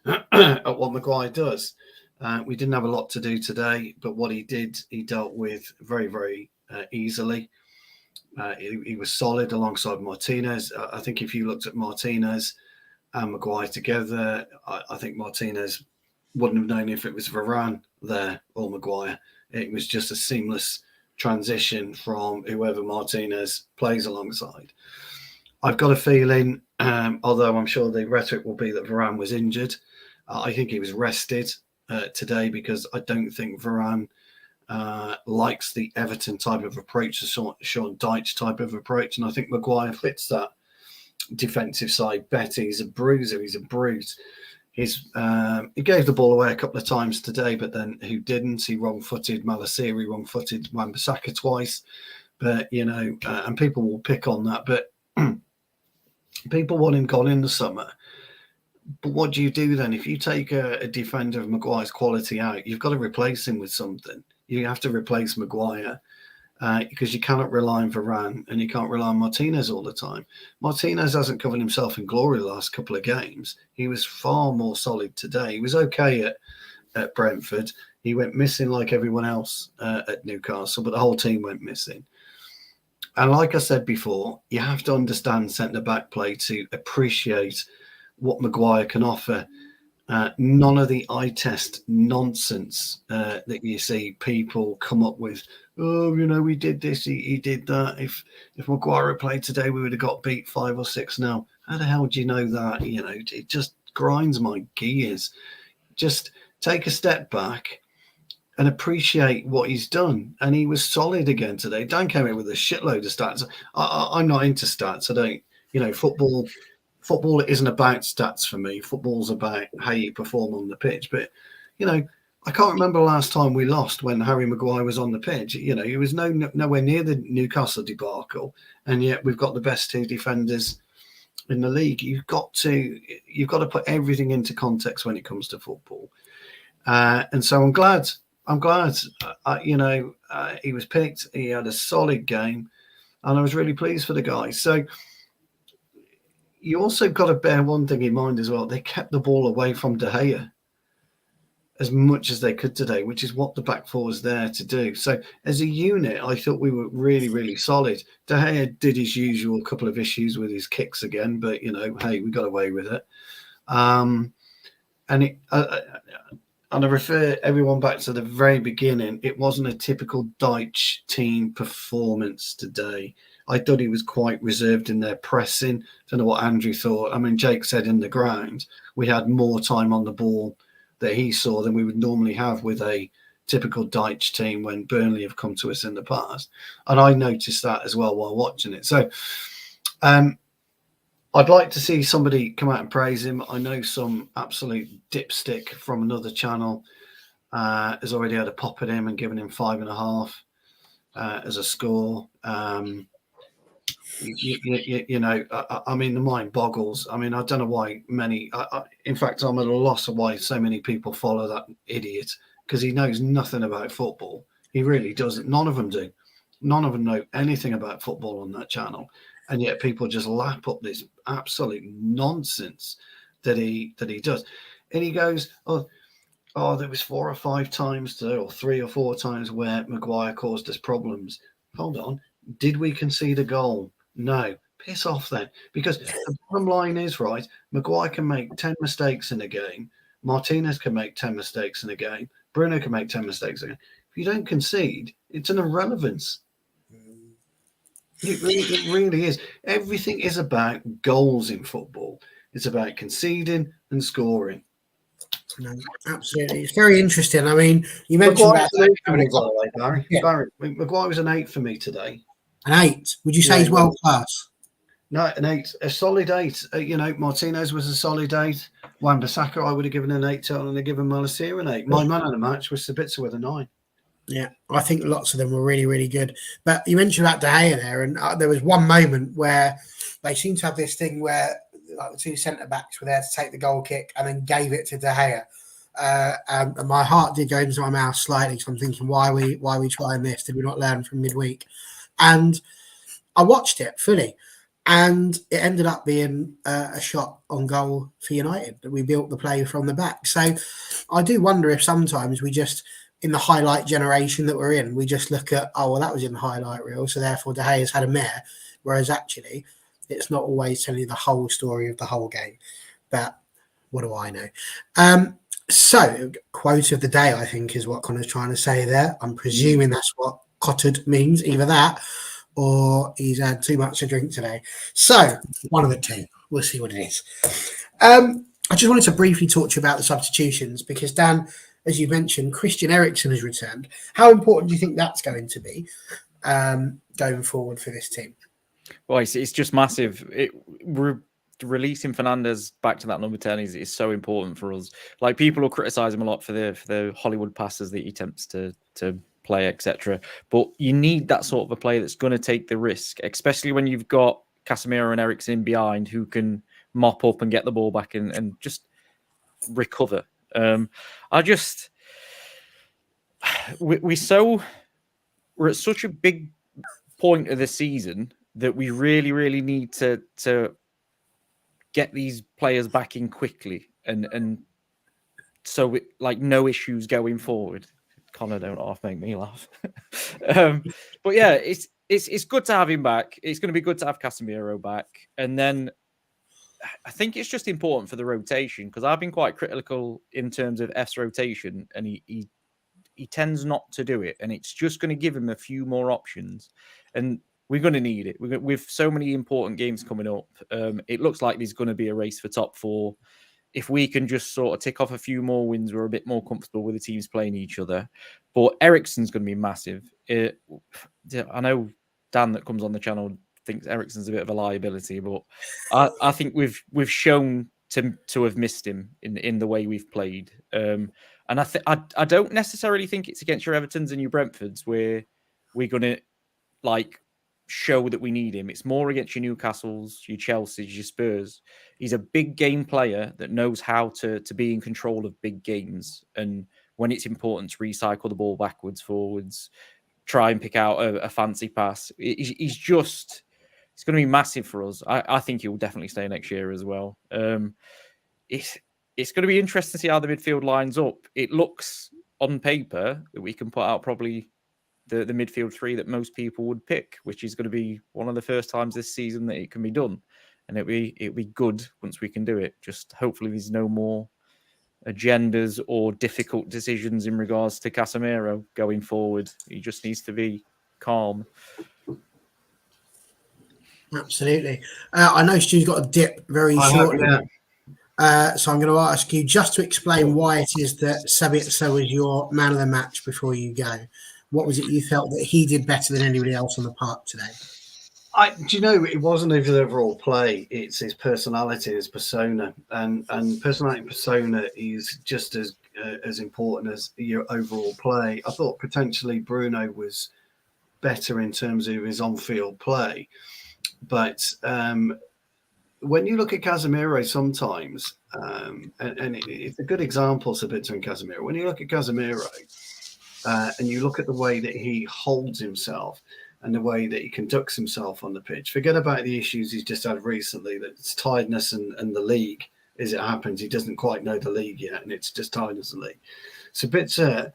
at what Maguire does. We didn't have a lot to do today, but what he did, he dealt with very, very easily. He was solid alongside Martinez. I think if you looked at Martinez and Maguire together, I think Martinez wouldn't have known if it was Varane there or Maguire. It was just a seamless transition from whoever Martinez plays alongside. I've got a feeling, although I'm sure the rhetoric will be that Varane was injured, I think he was rested today, because I don't think Varane likes the Everton type of approach, the Sean Dyche type of approach, and I think Maguire fits that defensive side better. He's a bruiser, he's a brute. He gave the ball away a couple of times today, but then who didn't? He wrong-footed Malasiri, wrong-footed Wan-Bissaka twice. But, and people will pick on that, but people want him gone in the summer. But what do you do then? If you take a defender of Maguire's quality out, you've got to replace him with something. You have to replace Maguire, because you cannot rely on Varane and you can't rely on Martinez all the time. Martinez hasn't covered himself in glory the last couple of games. He was far more solid today. He was okay at Brentford. He went missing like everyone else at Newcastle, but the whole team went missing. And like I said before, you have to understand centre-back play to appreciate what Maguire can offer. None of the eye test nonsense that you see people come up with. Oh, we did this, he did that. If Maguire had played today, we would have got beat 5 or 6-0. How the hell do you know that? It just grinds my gears. Just take a step back and appreciate what he's done. And he was solid again today. Dan came in with a shitload of stats. I'm not into stats. I don't, football isn't about stats for me. Football's about how you perform on the pitch. But, I can't remember the last time we lost when Harry Maguire was on the pitch. He was nowhere near the Newcastle debacle. And yet we've got the best two defenders in the league. You've got to put everything into context when it comes to football. And so I'm glad, he was picked. He had a solid game. And I was really pleased for the guy. So, you also got to bear one thing in mind as well. They kept the ball away from De Gea as much as they could today, which is what the back four was there to do. So as a unit, I thought we were really, really solid. De Gea did his usual couple of issues with his kicks again, but, hey, we got away with it. And I refer everyone back to the very beginning. It wasn't a typical Dyche team performance today. I thought he was quite reserved in their pressing. Don't know what Andrew thought. I mean, Jake said in the ground, we had more time on the ball that he saw than we would normally have with a typical Dyche team when Burnley have come to us in the past. And I noticed that as well while watching it. So I'd like to see somebody come out and praise him. I know some absolute dipstick from another channel has already had a pop at him and given him 5.5 as a score. I mean, the mind boggles. I mean, I don't know why in fact, I'm at a loss of why so many people follow that idiot, because he knows nothing about football. He really doesn't. None of them do. None of them know anything about football on that channel. And yet people just lap up this absolute nonsense that he does. And he goes, oh, there was 4 or 5 times today, or 3 or 4 times where Maguire caused us problems. Hold on. Did we concede a goal? No. Piss off then. Because the bottom line is, right, Maguire can make 10 mistakes in a game. Martinez can make 10 mistakes in a game. Bruno can make 10 mistakes in a game. If you don't concede, it's an irrelevance. It really is. Everything is about goals in football. It's about conceding and scoring. No, absolutely. It's very interesting. I mean, you mentioned Maguire about was an 8 for me, by the way, Barry. Yeah. Barry, Maguire was an 8 for me today. an 8. Would you say Yeah, he's he world class? No, an 8, a solid 8. Martinez was a solid 8. Wan-Bissaka, I would have given an 8 to, and I'd given Malacia an 8. My man of the match was Sabitzer with a 9. Yeah, I think lots of them were really, really good. But you mentioned about De Gea there, and there was one moment where they seemed to have this thing where like the two centre backs were there to take the goal kick and then gave it to De Gea. And my heart did go into my mouth slightly. So I'm thinking, why are we trying this? Did we not learn from midweek? And I watched it fully, and it ended up being a shot on goal for United. We built the play from the back. So I do wonder if sometimes we just, in the highlight generation that we're in, we just look at, oh, well, that was in the highlight reel, so therefore De Gea's had a mare. Whereas actually, it's not always telling you the whole story of the whole game. But what do I know? So, quote of the day, I think, is what Connor's trying to say there. I'm presuming that's what cottered means, either that or he's had too much to drink today. So, one of the two. We'll see what it is. I just wanted to briefly talk to you about the substitutions because, Dan, as you mentioned, Christian Eriksen has returned. How important do you think that's going to be going forward for this team? Well, it's just massive. Releasing Fernandes back to that number 10 is so important for us. Like, people will criticize him a lot for the Hollywood passes that he attempts to play, etc. But you need that sort of a player that's going to take the risk, especially when you've got Casemiro and Eriksen behind who can mop up and get the ball back and just recover. We're at such a big point of the season that we really, really need to get these players back in quickly and so like no issues going forward. Connor, don't half make me laugh. But yeah, it's good to have him back. It's going to be good to have Casemiro back, and then I think it's just important for the rotation because I've been quite critical in terms of F's rotation, and he tends not to do it, and it's just going to give him a few more options, and we're going to need it. With so many important games coming up, it looks like there's going to be a race for top 4. If we can just sort of tick off a few more wins, we're a bit more comfortable with the teams playing each other. But Eriksen's going to be massive. I know Dan that comes on the channel thinks Eriksen's a bit of a liability, but I think we've shown to have missed him in the way we've played. And I don't necessarily think it's against your Evertons and your Brentfords where we're going to like show that we need him. It's more against your Newcastles, your Chelseas, your Spurs. He's a big game player that knows how to be in control of big games. And when it's important to recycle the ball backwards, forwards, try and pick out a fancy pass. He's going to be massive for us. I think he'll definitely stay next year as well. It's going to be interesting to see how the midfield lines up. It looks on paper that we can put out probably the midfield 3 that most people would pick, which is going to be one of the first times this season that it can be done. And it'll be good once we can do it. Just hopefully there's no more agendas or difficult decisions in regards to Casemiro going forward. He just needs to be calm. Absolutely. I know Stu's got a dip very shortly. So I'm going to ask you just to explain why it is that Sabitzer was your man of the match before you go. What was it you felt that he did better than anybody else on the park today? Do you know, it wasn't his overall play, it's his personality, his persona. And personality and persona is just as important as your overall play. I thought potentially Bruno was better in terms of his on-field play. But when you look at Casemiro sometimes, and it's a good example, Sabitzer and Casemiro. When you look at Casemiro and you look at the way that he holds himself and the way that he conducts himself on the pitch, forget about the issues he's just had recently, that's tiredness and the league. As it happens, he doesn't quite know the league yet, and it's just tiredness and league. Sabitzer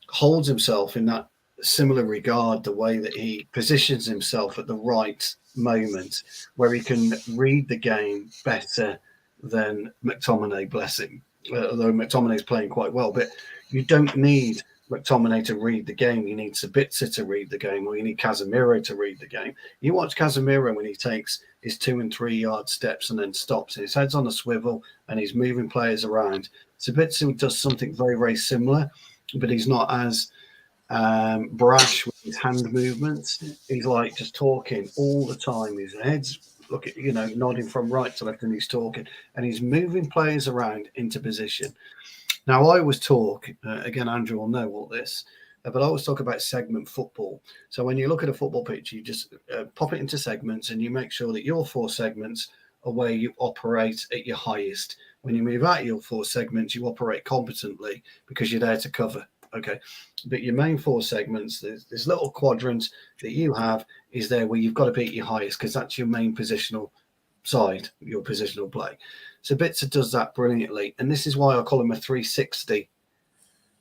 holds himself in that similar regard, the way that he positions himself at the right moment where he can read the game better than McTominay, bless him. Although McTominay's playing quite well, but you don't need McTominay to read the game. You need Sabitzer to read the game, or you need Casemiro to read the game. You watch Casemiro when he takes his 2 and 3 yard steps and then stops. His head's on a swivel and he's moving players around. Sabitzer does something very, very similar, but he's not as brash with his hand movements. He's like just talking all the time. His head's nodding from right to left, and he's talking and he's moving players around into position. Now, I always talk, again, Andrew will know all this, but I always talk about segment football. So when you look at a football pitch, you just pop it into segments and you make sure that your 4 segments are where you operate at your highest. When you move out your 4 segments, you operate competently because you're there to cover. Okay. But your main 4 segments, this little quadrant that you have is there where you've got to be at your highest because that's your main positional side, your positional play. So Bitzer does that brilliantly. And this is why I call him a 360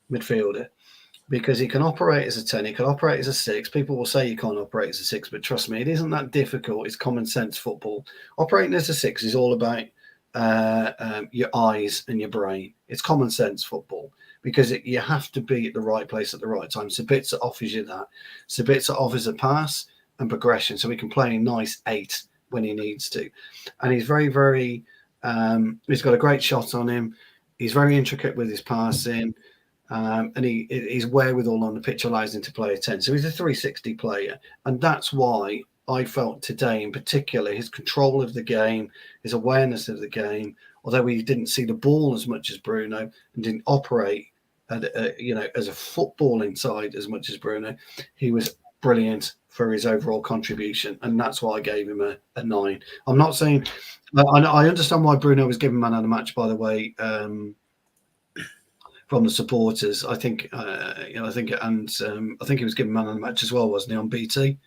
midfielder, because he can operate as a 10, he can operate as a 6. People will say you can't operate as a 6, but trust me, it isn't that difficult. It's common sense football. Operating as a 6 is all about your eyes and your brain. It's common sense football because you have to be at the right place at the right time. Sabitzer offers you that. Sabitzer offers a pass and progression, so he can play a nice 8 when he needs to. And he's very, very... he's got a great shot on him. He's very intricate with his passing, and his wherewithal on the pitch allows him to play a 10. So he's a 360 player, and that's why I felt today, in particular, his control of the game, his awareness of the game. Although he didn't see the ball as much as Bruno and didn't operate as a footballing side as much as Bruno, he was brilliant for his overall contribution, and that's why I gave him a 9. I'm not saying. I understand why Bruno was given man of the match, by the way, from the supporters. I think he was given man of the match as well, wasn't he, on BT?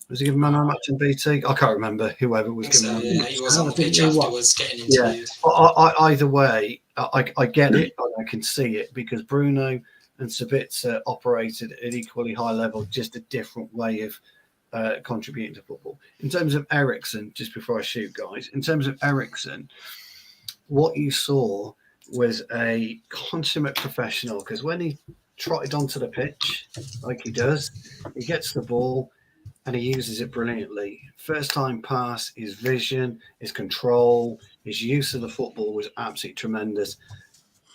Was he given man of the match on BT? I can't remember. Whoever was given. So, yeah, he was on the pitch afterwards getting interviewed. Yeah. Either way, I get it. I can see it because Bruno and Sabitzer operated at equally high level, just a different way of contributing to football. In terms of Eriksen, just before I shoot, guys, in terms of Eriksen, what you saw was a consummate professional, because when he trotted onto the pitch, like he does, he gets the ball and he uses it brilliantly. First time pass, his vision, his control, his use of the football was absolutely tremendous.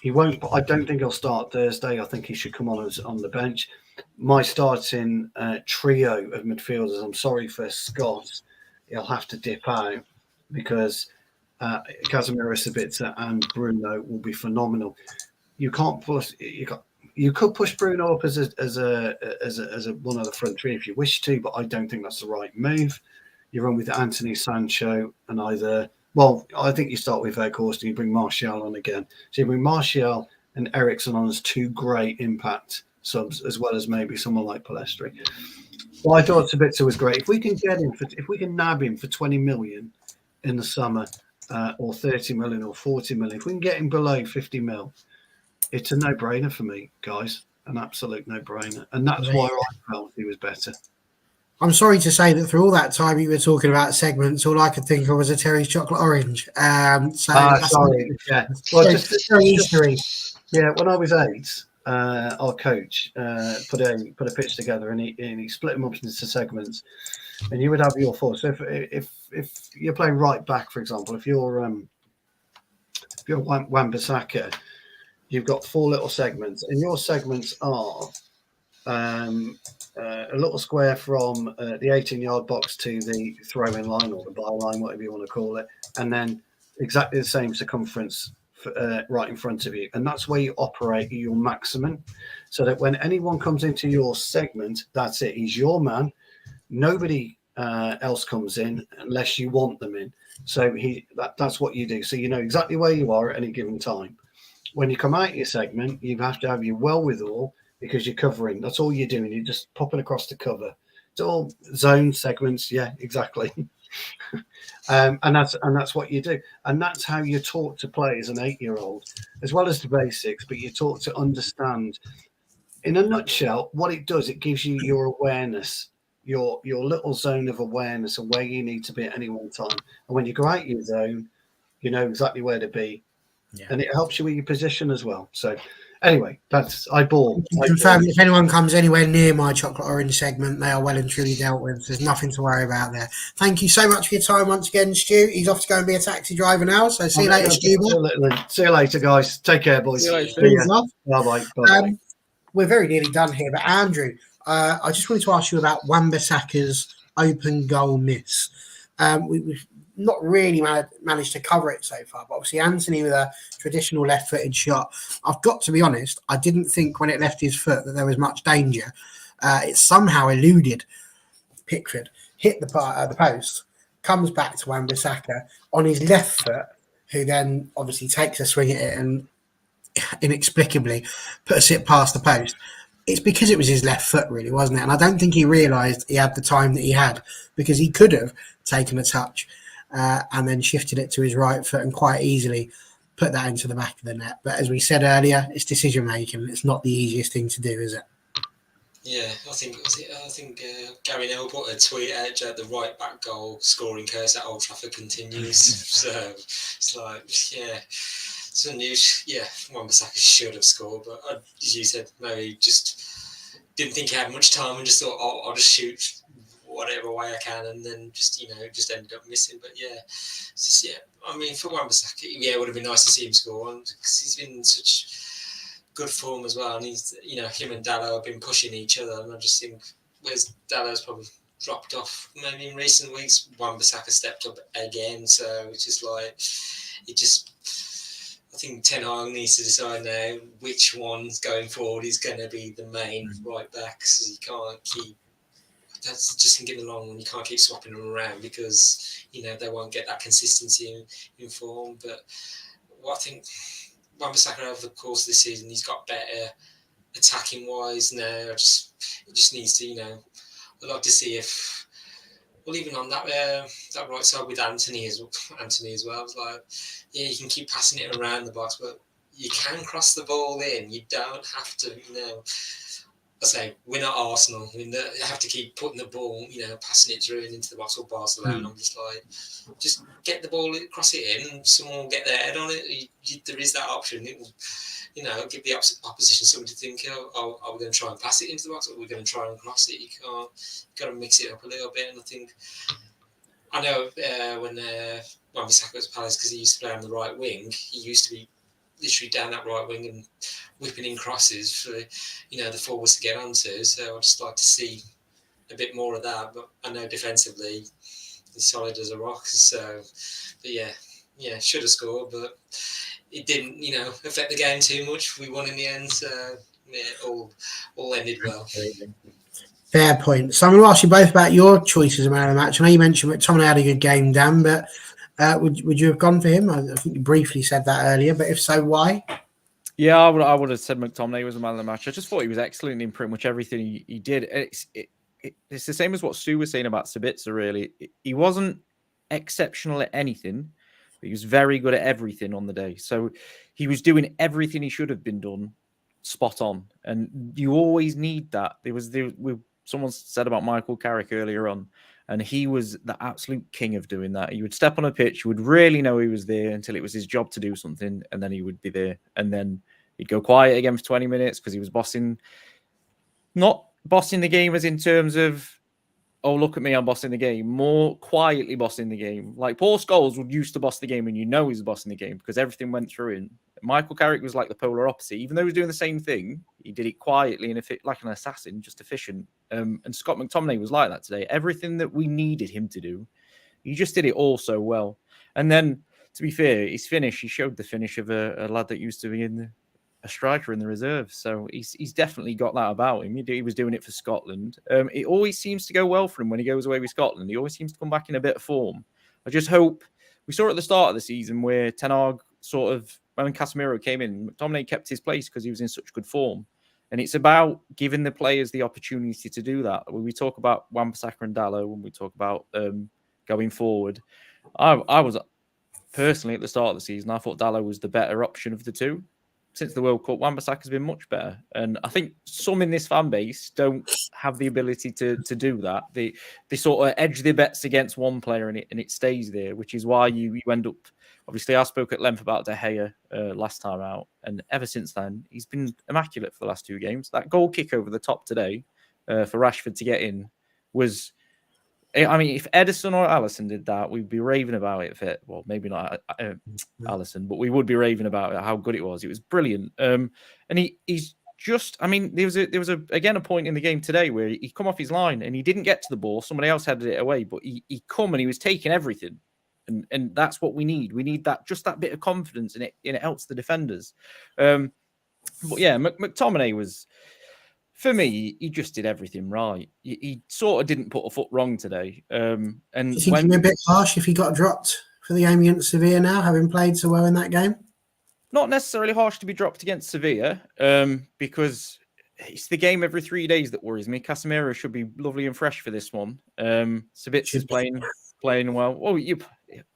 I don't think he'll start Thursday. I think he should come on the bench. My starting trio of midfielders, I'm sorry for Scott, he'll have to dip out because Casemiro, Sabitzer and Bruno will be phenomenal. You can't push. You could push Bruno up as a one of the front 3 if you wish to, but I don't think that's the right move. You run with Anthony, Sancho, and either. Well, I think you start with Weghorst and you bring Martial on again. So you bring Martial and Eriksen on as 2 great impact subs, as well as maybe someone like Palestri. Well, I thought Sabitzer was great. If we can nab him for 20 million in the summer, or 30 million or 40 million, if we can get him below 50 mil, it's a no-brainer for me, guys. An absolute no-brainer. And that's why I felt he was better. I'm sorry to say that through all that time you were talking about segments, all I could think of was a Terry's chocolate orange. Sorry. Yeah. Well, just when I was 8, our coach put a pitch together and he split them up into segments, and you would have your 4. So if you're playing right back, for example, if you're Wan-Bissaka, you've got 4 little segments, and your segments are a little square from the 18-yard box to the throw-in line or the byline, whatever you want to call it, and then exactly the same circumference right in front of you. And that's where you operate your maximum, so that when anyone comes into your segment, that's it. He's your man. Nobody else comes in unless you want them in. So that's what you do. So you know exactly where you are at any given time. When you come out of your segment, you have to have your wherewithal, because you're covering. That's all you're doing. You're just popping across the cover. It's all zone segments. Yeah, exactly. And that's what you do. And that's how you taught to play as an 8-year-old, as well as the basics. But you're taught to understand. In a nutshell, what it does, it gives you your awareness, your little zone of awareness of where you need to be at any one time. And when you go out your zone, you know exactly where to be. Yeah. And it helps you with your position as well. So Anyway, I bore. Confirm if anyone comes anywhere near my chocolate orange segment, they are well and truly dealt with. There's nothing to worry about there. Thank you so much for your time once again, Stu. He's off to go and be a taxi driver now. So see you later, Stu. See you later, guys. Take care, boys. See you later. Bye bye. We're very nearly done here, but Andrew, I just wanted to ask you about Wan-Bissaka's open goal miss. We've not really managed to cover it so far, but obviously Anthony with a traditional left-footed shot. I've got to be honest, I didn't think when it left his foot that there was much danger. It somehow eluded Pickford, hit the post, comes back to Wan-Bissaka on his left foot, who then obviously takes a swing at it and inexplicably puts it past the post. It's because it was his left foot, really, wasn't it? And I don't think he realised he had the time that he had, because he could have taken a touch and then shifted it to his right foot and quite easily put that into the back of the net. But as we said earlier, it's decision making. It's not the easiest thing to do, is it? Yeah, I think Gary Neville put a tweet out at the right back goal scoring curse at Old Trafford continues. So it's like, yeah, it's a news. Yeah, Wan-Bissaka should have scored, but as you said, maybe just didn't think he had much time and just thought, I'll just shoot whatever way I can, and then just ended up missing. But yeah, it's just, yeah, I mean, for Wan-Bissaka, yeah, it would have been nice to see him score because he's been in such good form as well, and he's, him and Dalot have been pushing each other, and I just think whereas Dalot's probably dropped off maybe in recent weeks, Wan-Bissaka stepped up again, so it's just like I think Ten Hag needs to decide now which one's going forward is going to be the main right back, because you can't keep. That's just thinking along when you can't keep swapping them around, because they won't get that consistency in form. But what I think Wan-Bissaka over the course of this season, he's got better attacking wise now. It just needs to, I'd like to see if, well, even on that right side with Anthony as well. It's like, yeah, you can keep passing it around the box, but you can cross the ball in. You don't have to, I say, we're not Arsenal. I mean, they have to keep putting the ball, passing it through and into the box, or Barcelona. I'm just like, just get the ball, cross it in, and someone will get their head on it. There is that option. It will, give the opposition something to think, are we going to try and pass it into the box, or are we going to try and cross it? You've got to mix it up a little bit. And I know when Wan-Bissaka was at Palace, because he used to play on the right wing, he used to be literally down that right wing and whipping in crosses for the forwards to get onto. So I'd just like to see a bit more of that. But I know defensively he's solid as a rock. So, but yeah, should have scored, but it didn't affect the game too much. We won in the end. So yeah, all ended well. Fair point. So I'm going to ask you both about your choices around the match. I know you mentioned McTominay had a good game, Dan, but would you have gone for him? I think you briefly said that earlier, but if so, why? Yeah, I would have said McTominay was the man of the match. I just thought he was excellent in pretty much everything he did. It's the same as what Stu was saying about Sabitzer, really. He wasn't exceptional at anything, but he was very good at everything on the day. So he was doing everything he should have been done spot on. And you always need that. Someone said about Michael Carrick earlier on, and he was the absolute king of doing that. He would step on a pitch, you would really know he was there until it was his job to do something, and then he would be there. And then he'd go quiet again for 20 minutes because he was not bossing the game as in terms of, oh, look at me, I'm bossing the game. More quietly bossing the game. Like Paul Scholes would used to boss the game, and he was bossing the game because everything went through him. Michael Carrick was like the polar opposite. Even though he was doing the same thing, he did it quietly and like an assassin, just efficient. And Scott McTominay was like that today. Everything that we needed him to do, he just did it all so well. And then, to be fair, his finish, he showed the finish of a lad that used to be a striker in the reserves. So he's definitely got that about him. He was doing it for Scotland. It always seems to go well for him when he goes away with Scotland. He always seems to come back in a bit of form. I just hope, we saw at the start of the season where Ten Hag sort of, when Casemiro came in, McTominay kept his place because he was in such good form. And it's about giving the players the opportunity to do that. When we talk about Wan-Bissaka and Dalot, when we talk about going forward, I was personally at the start of the season, I thought Dalot was the better option of the two. Since the World Cup, Wan-Bissaka has been much better. And I think some in this fan base don't have the ability to do that. They sort of edge their bets against one player and it stays there, which is why you end up obviously I spoke at length about De Gea last time out, and ever since then he's been immaculate for the last 2 games. That goal kick over the top today for Rashford to get in was. I mean, if Ederson or Alisson did that, we'd be raving about it. Well, maybe not Alisson, but we would be raving about it, how good it was. It was brilliant. And he's just, I mean, there was again a point in the game today where he come off his line and he didn't get to the ball. Somebody else headed it away, but he come and he was taking everything. And that's what we need. We need that bit of confidence, and it helps the defenders. But yeah, McTominay was. For me, he just did everything right. He sort of didn't put a foot wrong today. And you think he'd be a bit harsh if he got dropped for the game against Sevilla now, having played so well in that game? Not necessarily harsh to be dropped against Sevilla, because it's the game every 3 days that worries me. Casemiro should be lovely and fresh for this one. Sabitz is playing well. Well,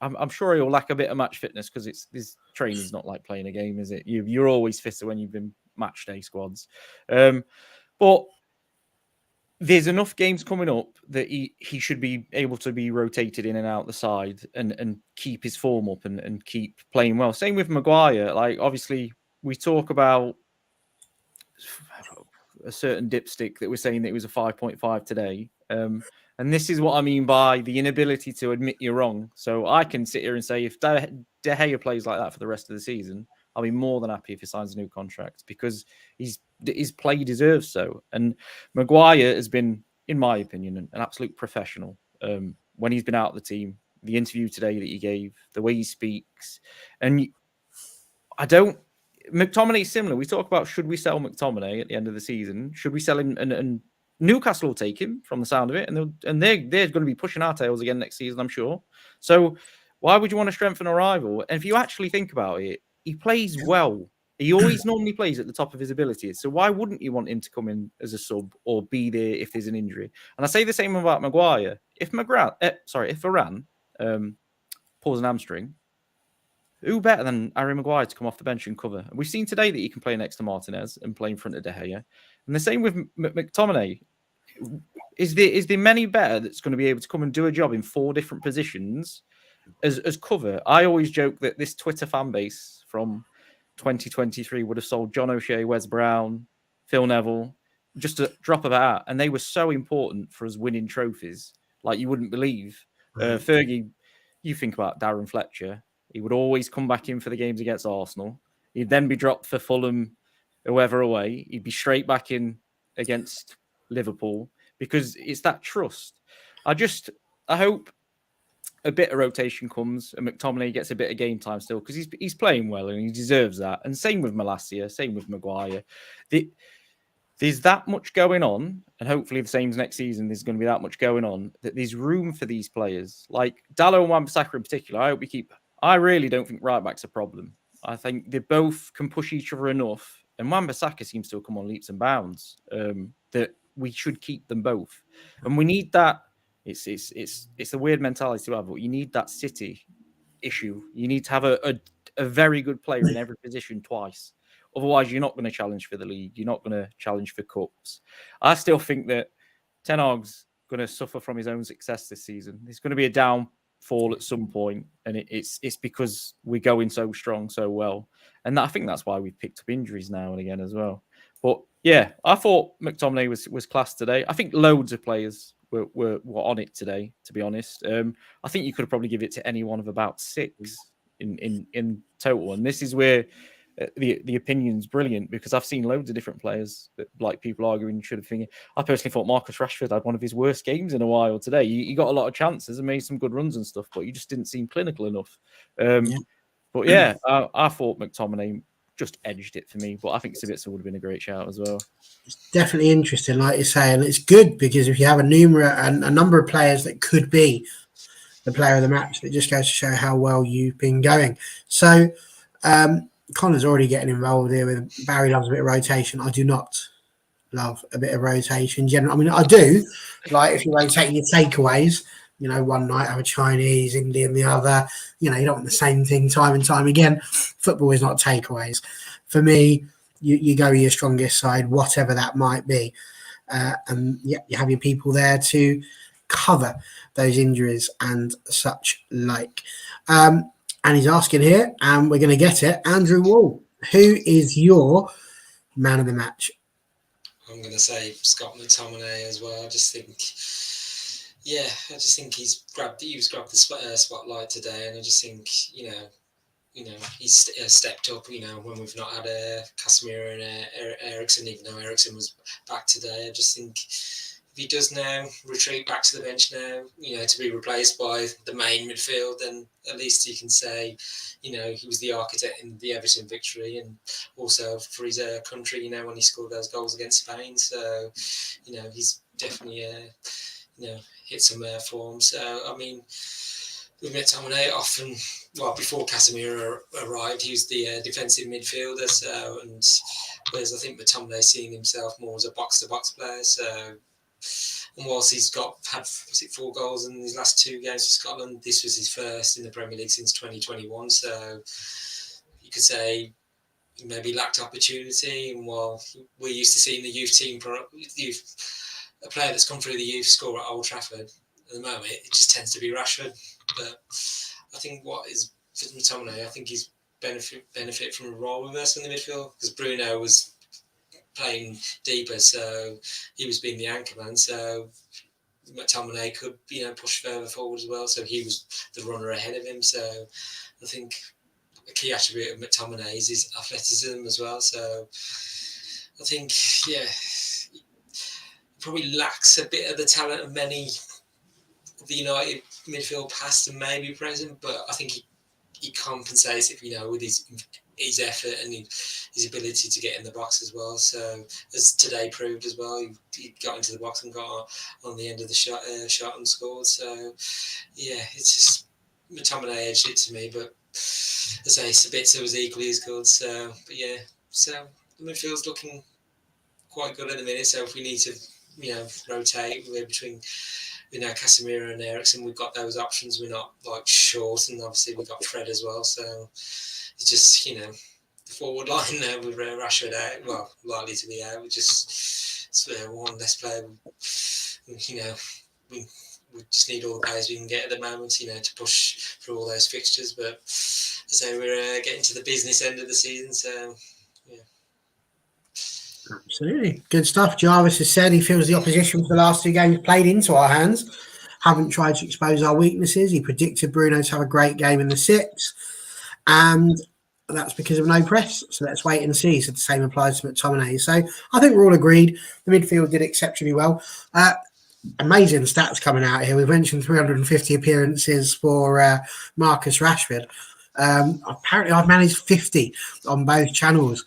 I'm sure he'll lack a bit of match fitness because this training's not like playing a game, is it? You're always fitter when you've been match day squads. But there's enough games coming up that he should be able to be rotated in and out the side and keep his form up and keep playing well. Same with Maguire. Like, obviously, we talk about a certain dipstick that we're saying that it was a 5.5 today. And this is what I mean by the inability to admit you're wrong. So I can sit here and say if De Gea plays like that for the rest of the season, I'll be more than happy if he signs a new contract because his play deserves so. And Maguire has been, in my opinion, an absolute professional when he's been out of the team. The interview today that he gave, the way he speaks. And McTominay is similar. We talk about should we sell McTominay at the end of the season? Should we sell him? And Newcastle will take him from the sound of it. And they're going to be pushing our tails again next season, I'm sure. So why would you want to strengthen a rival? And if you actually think about it, he plays well. He always normally plays at the top of his abilities. So why wouldn't you want him to come in as a sub or be there if there's an injury? And I say the same about Maguire. If Varane pulls an hamstring, who better than Harry Maguire to come off the bench and cover? We've seen today that he can play next to Martinez and play in front of De Gea. And the same with McTominay. Is there many better that's going to be able to come and do a job in 4 different positions as cover? I always joke that this Twitter fan base from 2023 would have sold John O'Shea, Wes Brown, Phil Neville, just a drop of a hat. And they were so important for us winning trophies. Like you wouldn't believe. Fergie, you think about Darren Fletcher. He would always come back in for the games against Arsenal. He'd then be dropped for Fulham, whoever away. He'd be straight back in against Liverpool because it's that trust. I hope a bit of rotation comes and McTominay gets a bit of game time still because he's playing well and he deserves that. And same with Malacia, same with Maguire. There's that much going on, and hopefully the same as next season, there's going to be that much going on, that there's room for these players. Like Dalot and Wan-Bissaka in particular, I really don't think right-back's a problem. I think they both can push each other enough, and Wan-Bissaka seems to have come on leaps and bounds, that we should keep them both. And we need that. It's a weird mentality to have, but you need that City issue. You need to have a very good player in every position twice. Otherwise, you're not going to challenge for the league. You're not going to challenge for cups. I still think that Ten Hag's going to suffer from his own success this season. There's going to be a downfall at some point, and it's because we're going so strong, so well. And I think that's why we've picked up injuries now and again as well. But yeah, I thought McTominay was class today. I think loads of players were on it today, to be honest. I think you could probably give it to any one of about 6 in total. And this is where the opinion's brilliant, because I've seen loads of different players that, like, people arguing should have thinking. I personally thought Marcus Rashford had one of his worst games in a while today. He got a lot of chances and made some good runs and stuff, but he just didn't seem clinical enough. But yeah, I thought McTominay just edged it for me, but I think Sabitzer would have been a great shout as well. It's definitely interesting, like you're saying. It's good because if you have a number of players that could be the player of the match, it just goes to show how well you've been going. So Connor's already getting involved here with Barry loves a bit of rotation. I do not love a bit of rotation. Generally, I mean, I do. Like if you're rotating your takeaways, you know, one night have a Chinese, Indian the other. You know, you don't want the same thing time and time again. Football is not takeaways. For me, you go your strongest side, whatever that might be. And yeah, you have your people there to cover those injuries and such like. And he's asking here, and we're going to get it. Andrew Wall, who is your man of the match? I'm going to say Scott McTominay as well. I just think he's grabbed the spotlight today, and I just think he's stepped up. When we've not had Casemiro and Eriksen, even though Eriksen was back today, I just think if he does now retreat back to the bench now, to be replaced by the main midfield, then at least you can say, he was the architect in the Everton victory, and also for his country, when he scored those goals against Spain. So, he's definitely, hit some form. So, I mean, with McTominay often, before Casemiro arrived, he was the defensive midfielder. So, and whereas I think McTominay seeing himself more as a box-to-box player. So, and whilst he's had 4 goals in his last 2 games for Scotland, this was his first in the Premier League since 2021. So you could say he maybe lacked opportunity. And while we're used to seeing the youth team, a player that's come through the youth score at Old Trafford, at the moment it just tends to be Rashford. But I think what is for McTominay, I think he's benefit from a role reversal in the midfield, because Bruno was playing deeper, so he was being the anchor man. So McTominay could, push further forward as well. So he was the runner ahead of him. So I think a key attribute of McTominay is his athleticism as well. So I think, he probably lacks a bit of the talent of many of the United midfield past and maybe present, but I think he compensates it, with his effort and his ability to get in the box as well. So as today proved as well, he got into the box and got on the end of the shot and scored. So it's just McTominay edged it to me, but as I say, Sabitzer was equally as good. So so the midfield's looking quite good at the minute. So if we need to rotate between Casemiro and Eriksen, we've got those options. We're not short, and obviously we've got Fred as well. So it's just the forward line there with Rashford out, likely to be out. We just one less player. We just need all the players we can get at the moment, to push through all those fixtures. But as I say, we're getting to the business end of the season, so Absolutely. Good stuff. Jarvis has said he feels the opposition for the last 2 games played into our hands. Haven't tried to expose our weaknesses. He predicted Bruno to have a great game in the 6. And that's because of no press. So let's wait and see. So the same applies to McTominay. So I think we're all agreed. The midfield did exceptionally well. Amazing stats coming out here. We've mentioned 350 appearances for Marcus Rashford. Apparently I've managed 50 on both channels,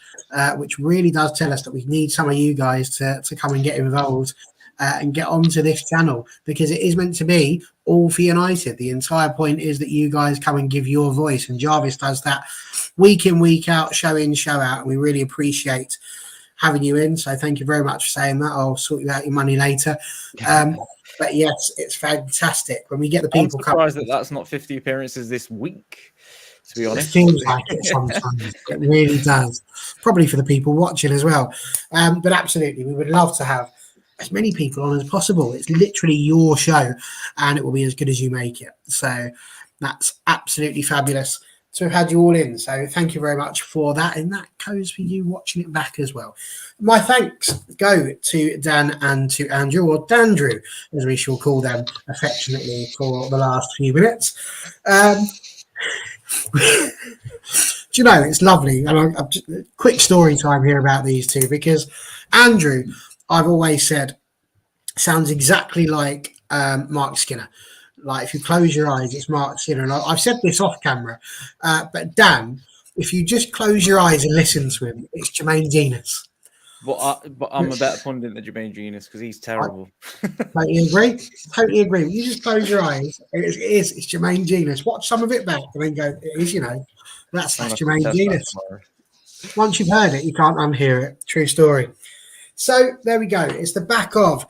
which really does tell us that we need some of you guys to come and get involved and get onto this channel, because it is meant to be all for United. The entire point is that you guys come and give your voice, and Jarvis does that week in, week out, show in, show out, and we really appreciate having you in. So thank you very much for saying that. I'll sort you out your money later. But yes, it's fantastic when we get the people. I'm surprised that that's not 50 appearances this week, to be honest. It feels like it sometimes. It really does. Probably for the people watching as well. But absolutely, we would love to have as many people on as possible. It's literally your show, and it will be as good as you make it. So that's absolutely fabulous to have had you all in. So thank you very much for that. And that goes for you watching it back as well. My thanks go to Dan and to Andrew, or Dandrew, as we shall call them affectionately, for the last few minutes. Do you know, it's lovely. And quick story time here about these two, because Andrew, I've always said, sounds exactly like Mark Skinner. Like, if you close your eyes, it's Mark Skinner. And I've said this off camera, but Dan, if you just close your eyes and listen to him, it's Jermaine Genius. But I'm a better pundit than Jermaine Genius, because he's terrible. Totally agree. Totally agree. You just close your eyes. It's Jermaine Genius. Watch some of it back and then go, it is, that's Jermaine Genius. Once you've heard it, you can't unhear it. True story. So there we go. It's the back of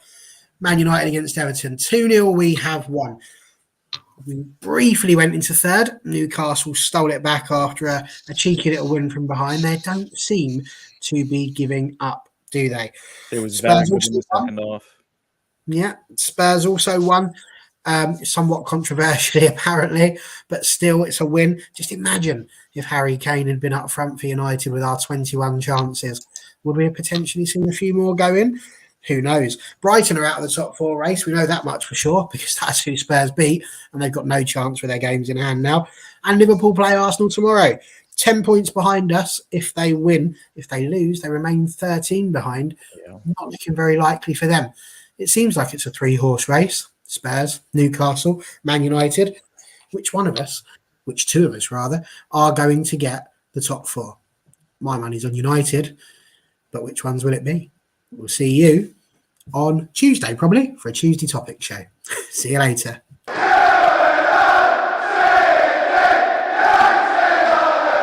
Man United against Everton. 2-0 we have won. We briefly went into third. Newcastle stole it back after a cheeky little win from behind. They don't seem to be giving up, do they? It was very good in the second half. Yeah, Spurs also won. somewhat controversially apparently, but still it's a win. Just imagine if Harry Kane had been up front for United with our 21 chances. Would we have potentially seen a few more go in? Who knows? Brighton are out of the top 4 race. We know that much for sure because that's who Spurs beat, and they've got no chance with their games in hand now. And Liverpool play Arsenal tomorrow. 10 points behind us if they win. If they lose, they remain 13 behind. Yeah. Not looking very likely for them. It seems like it's a 3-horse race. Spurs, Newcastle, Man United. Which two of us rather, are going to get the top 4? My money's on United, but which ones will it be? We'll see you on Tuesday, probably, for a Tuesday topic show. See you later.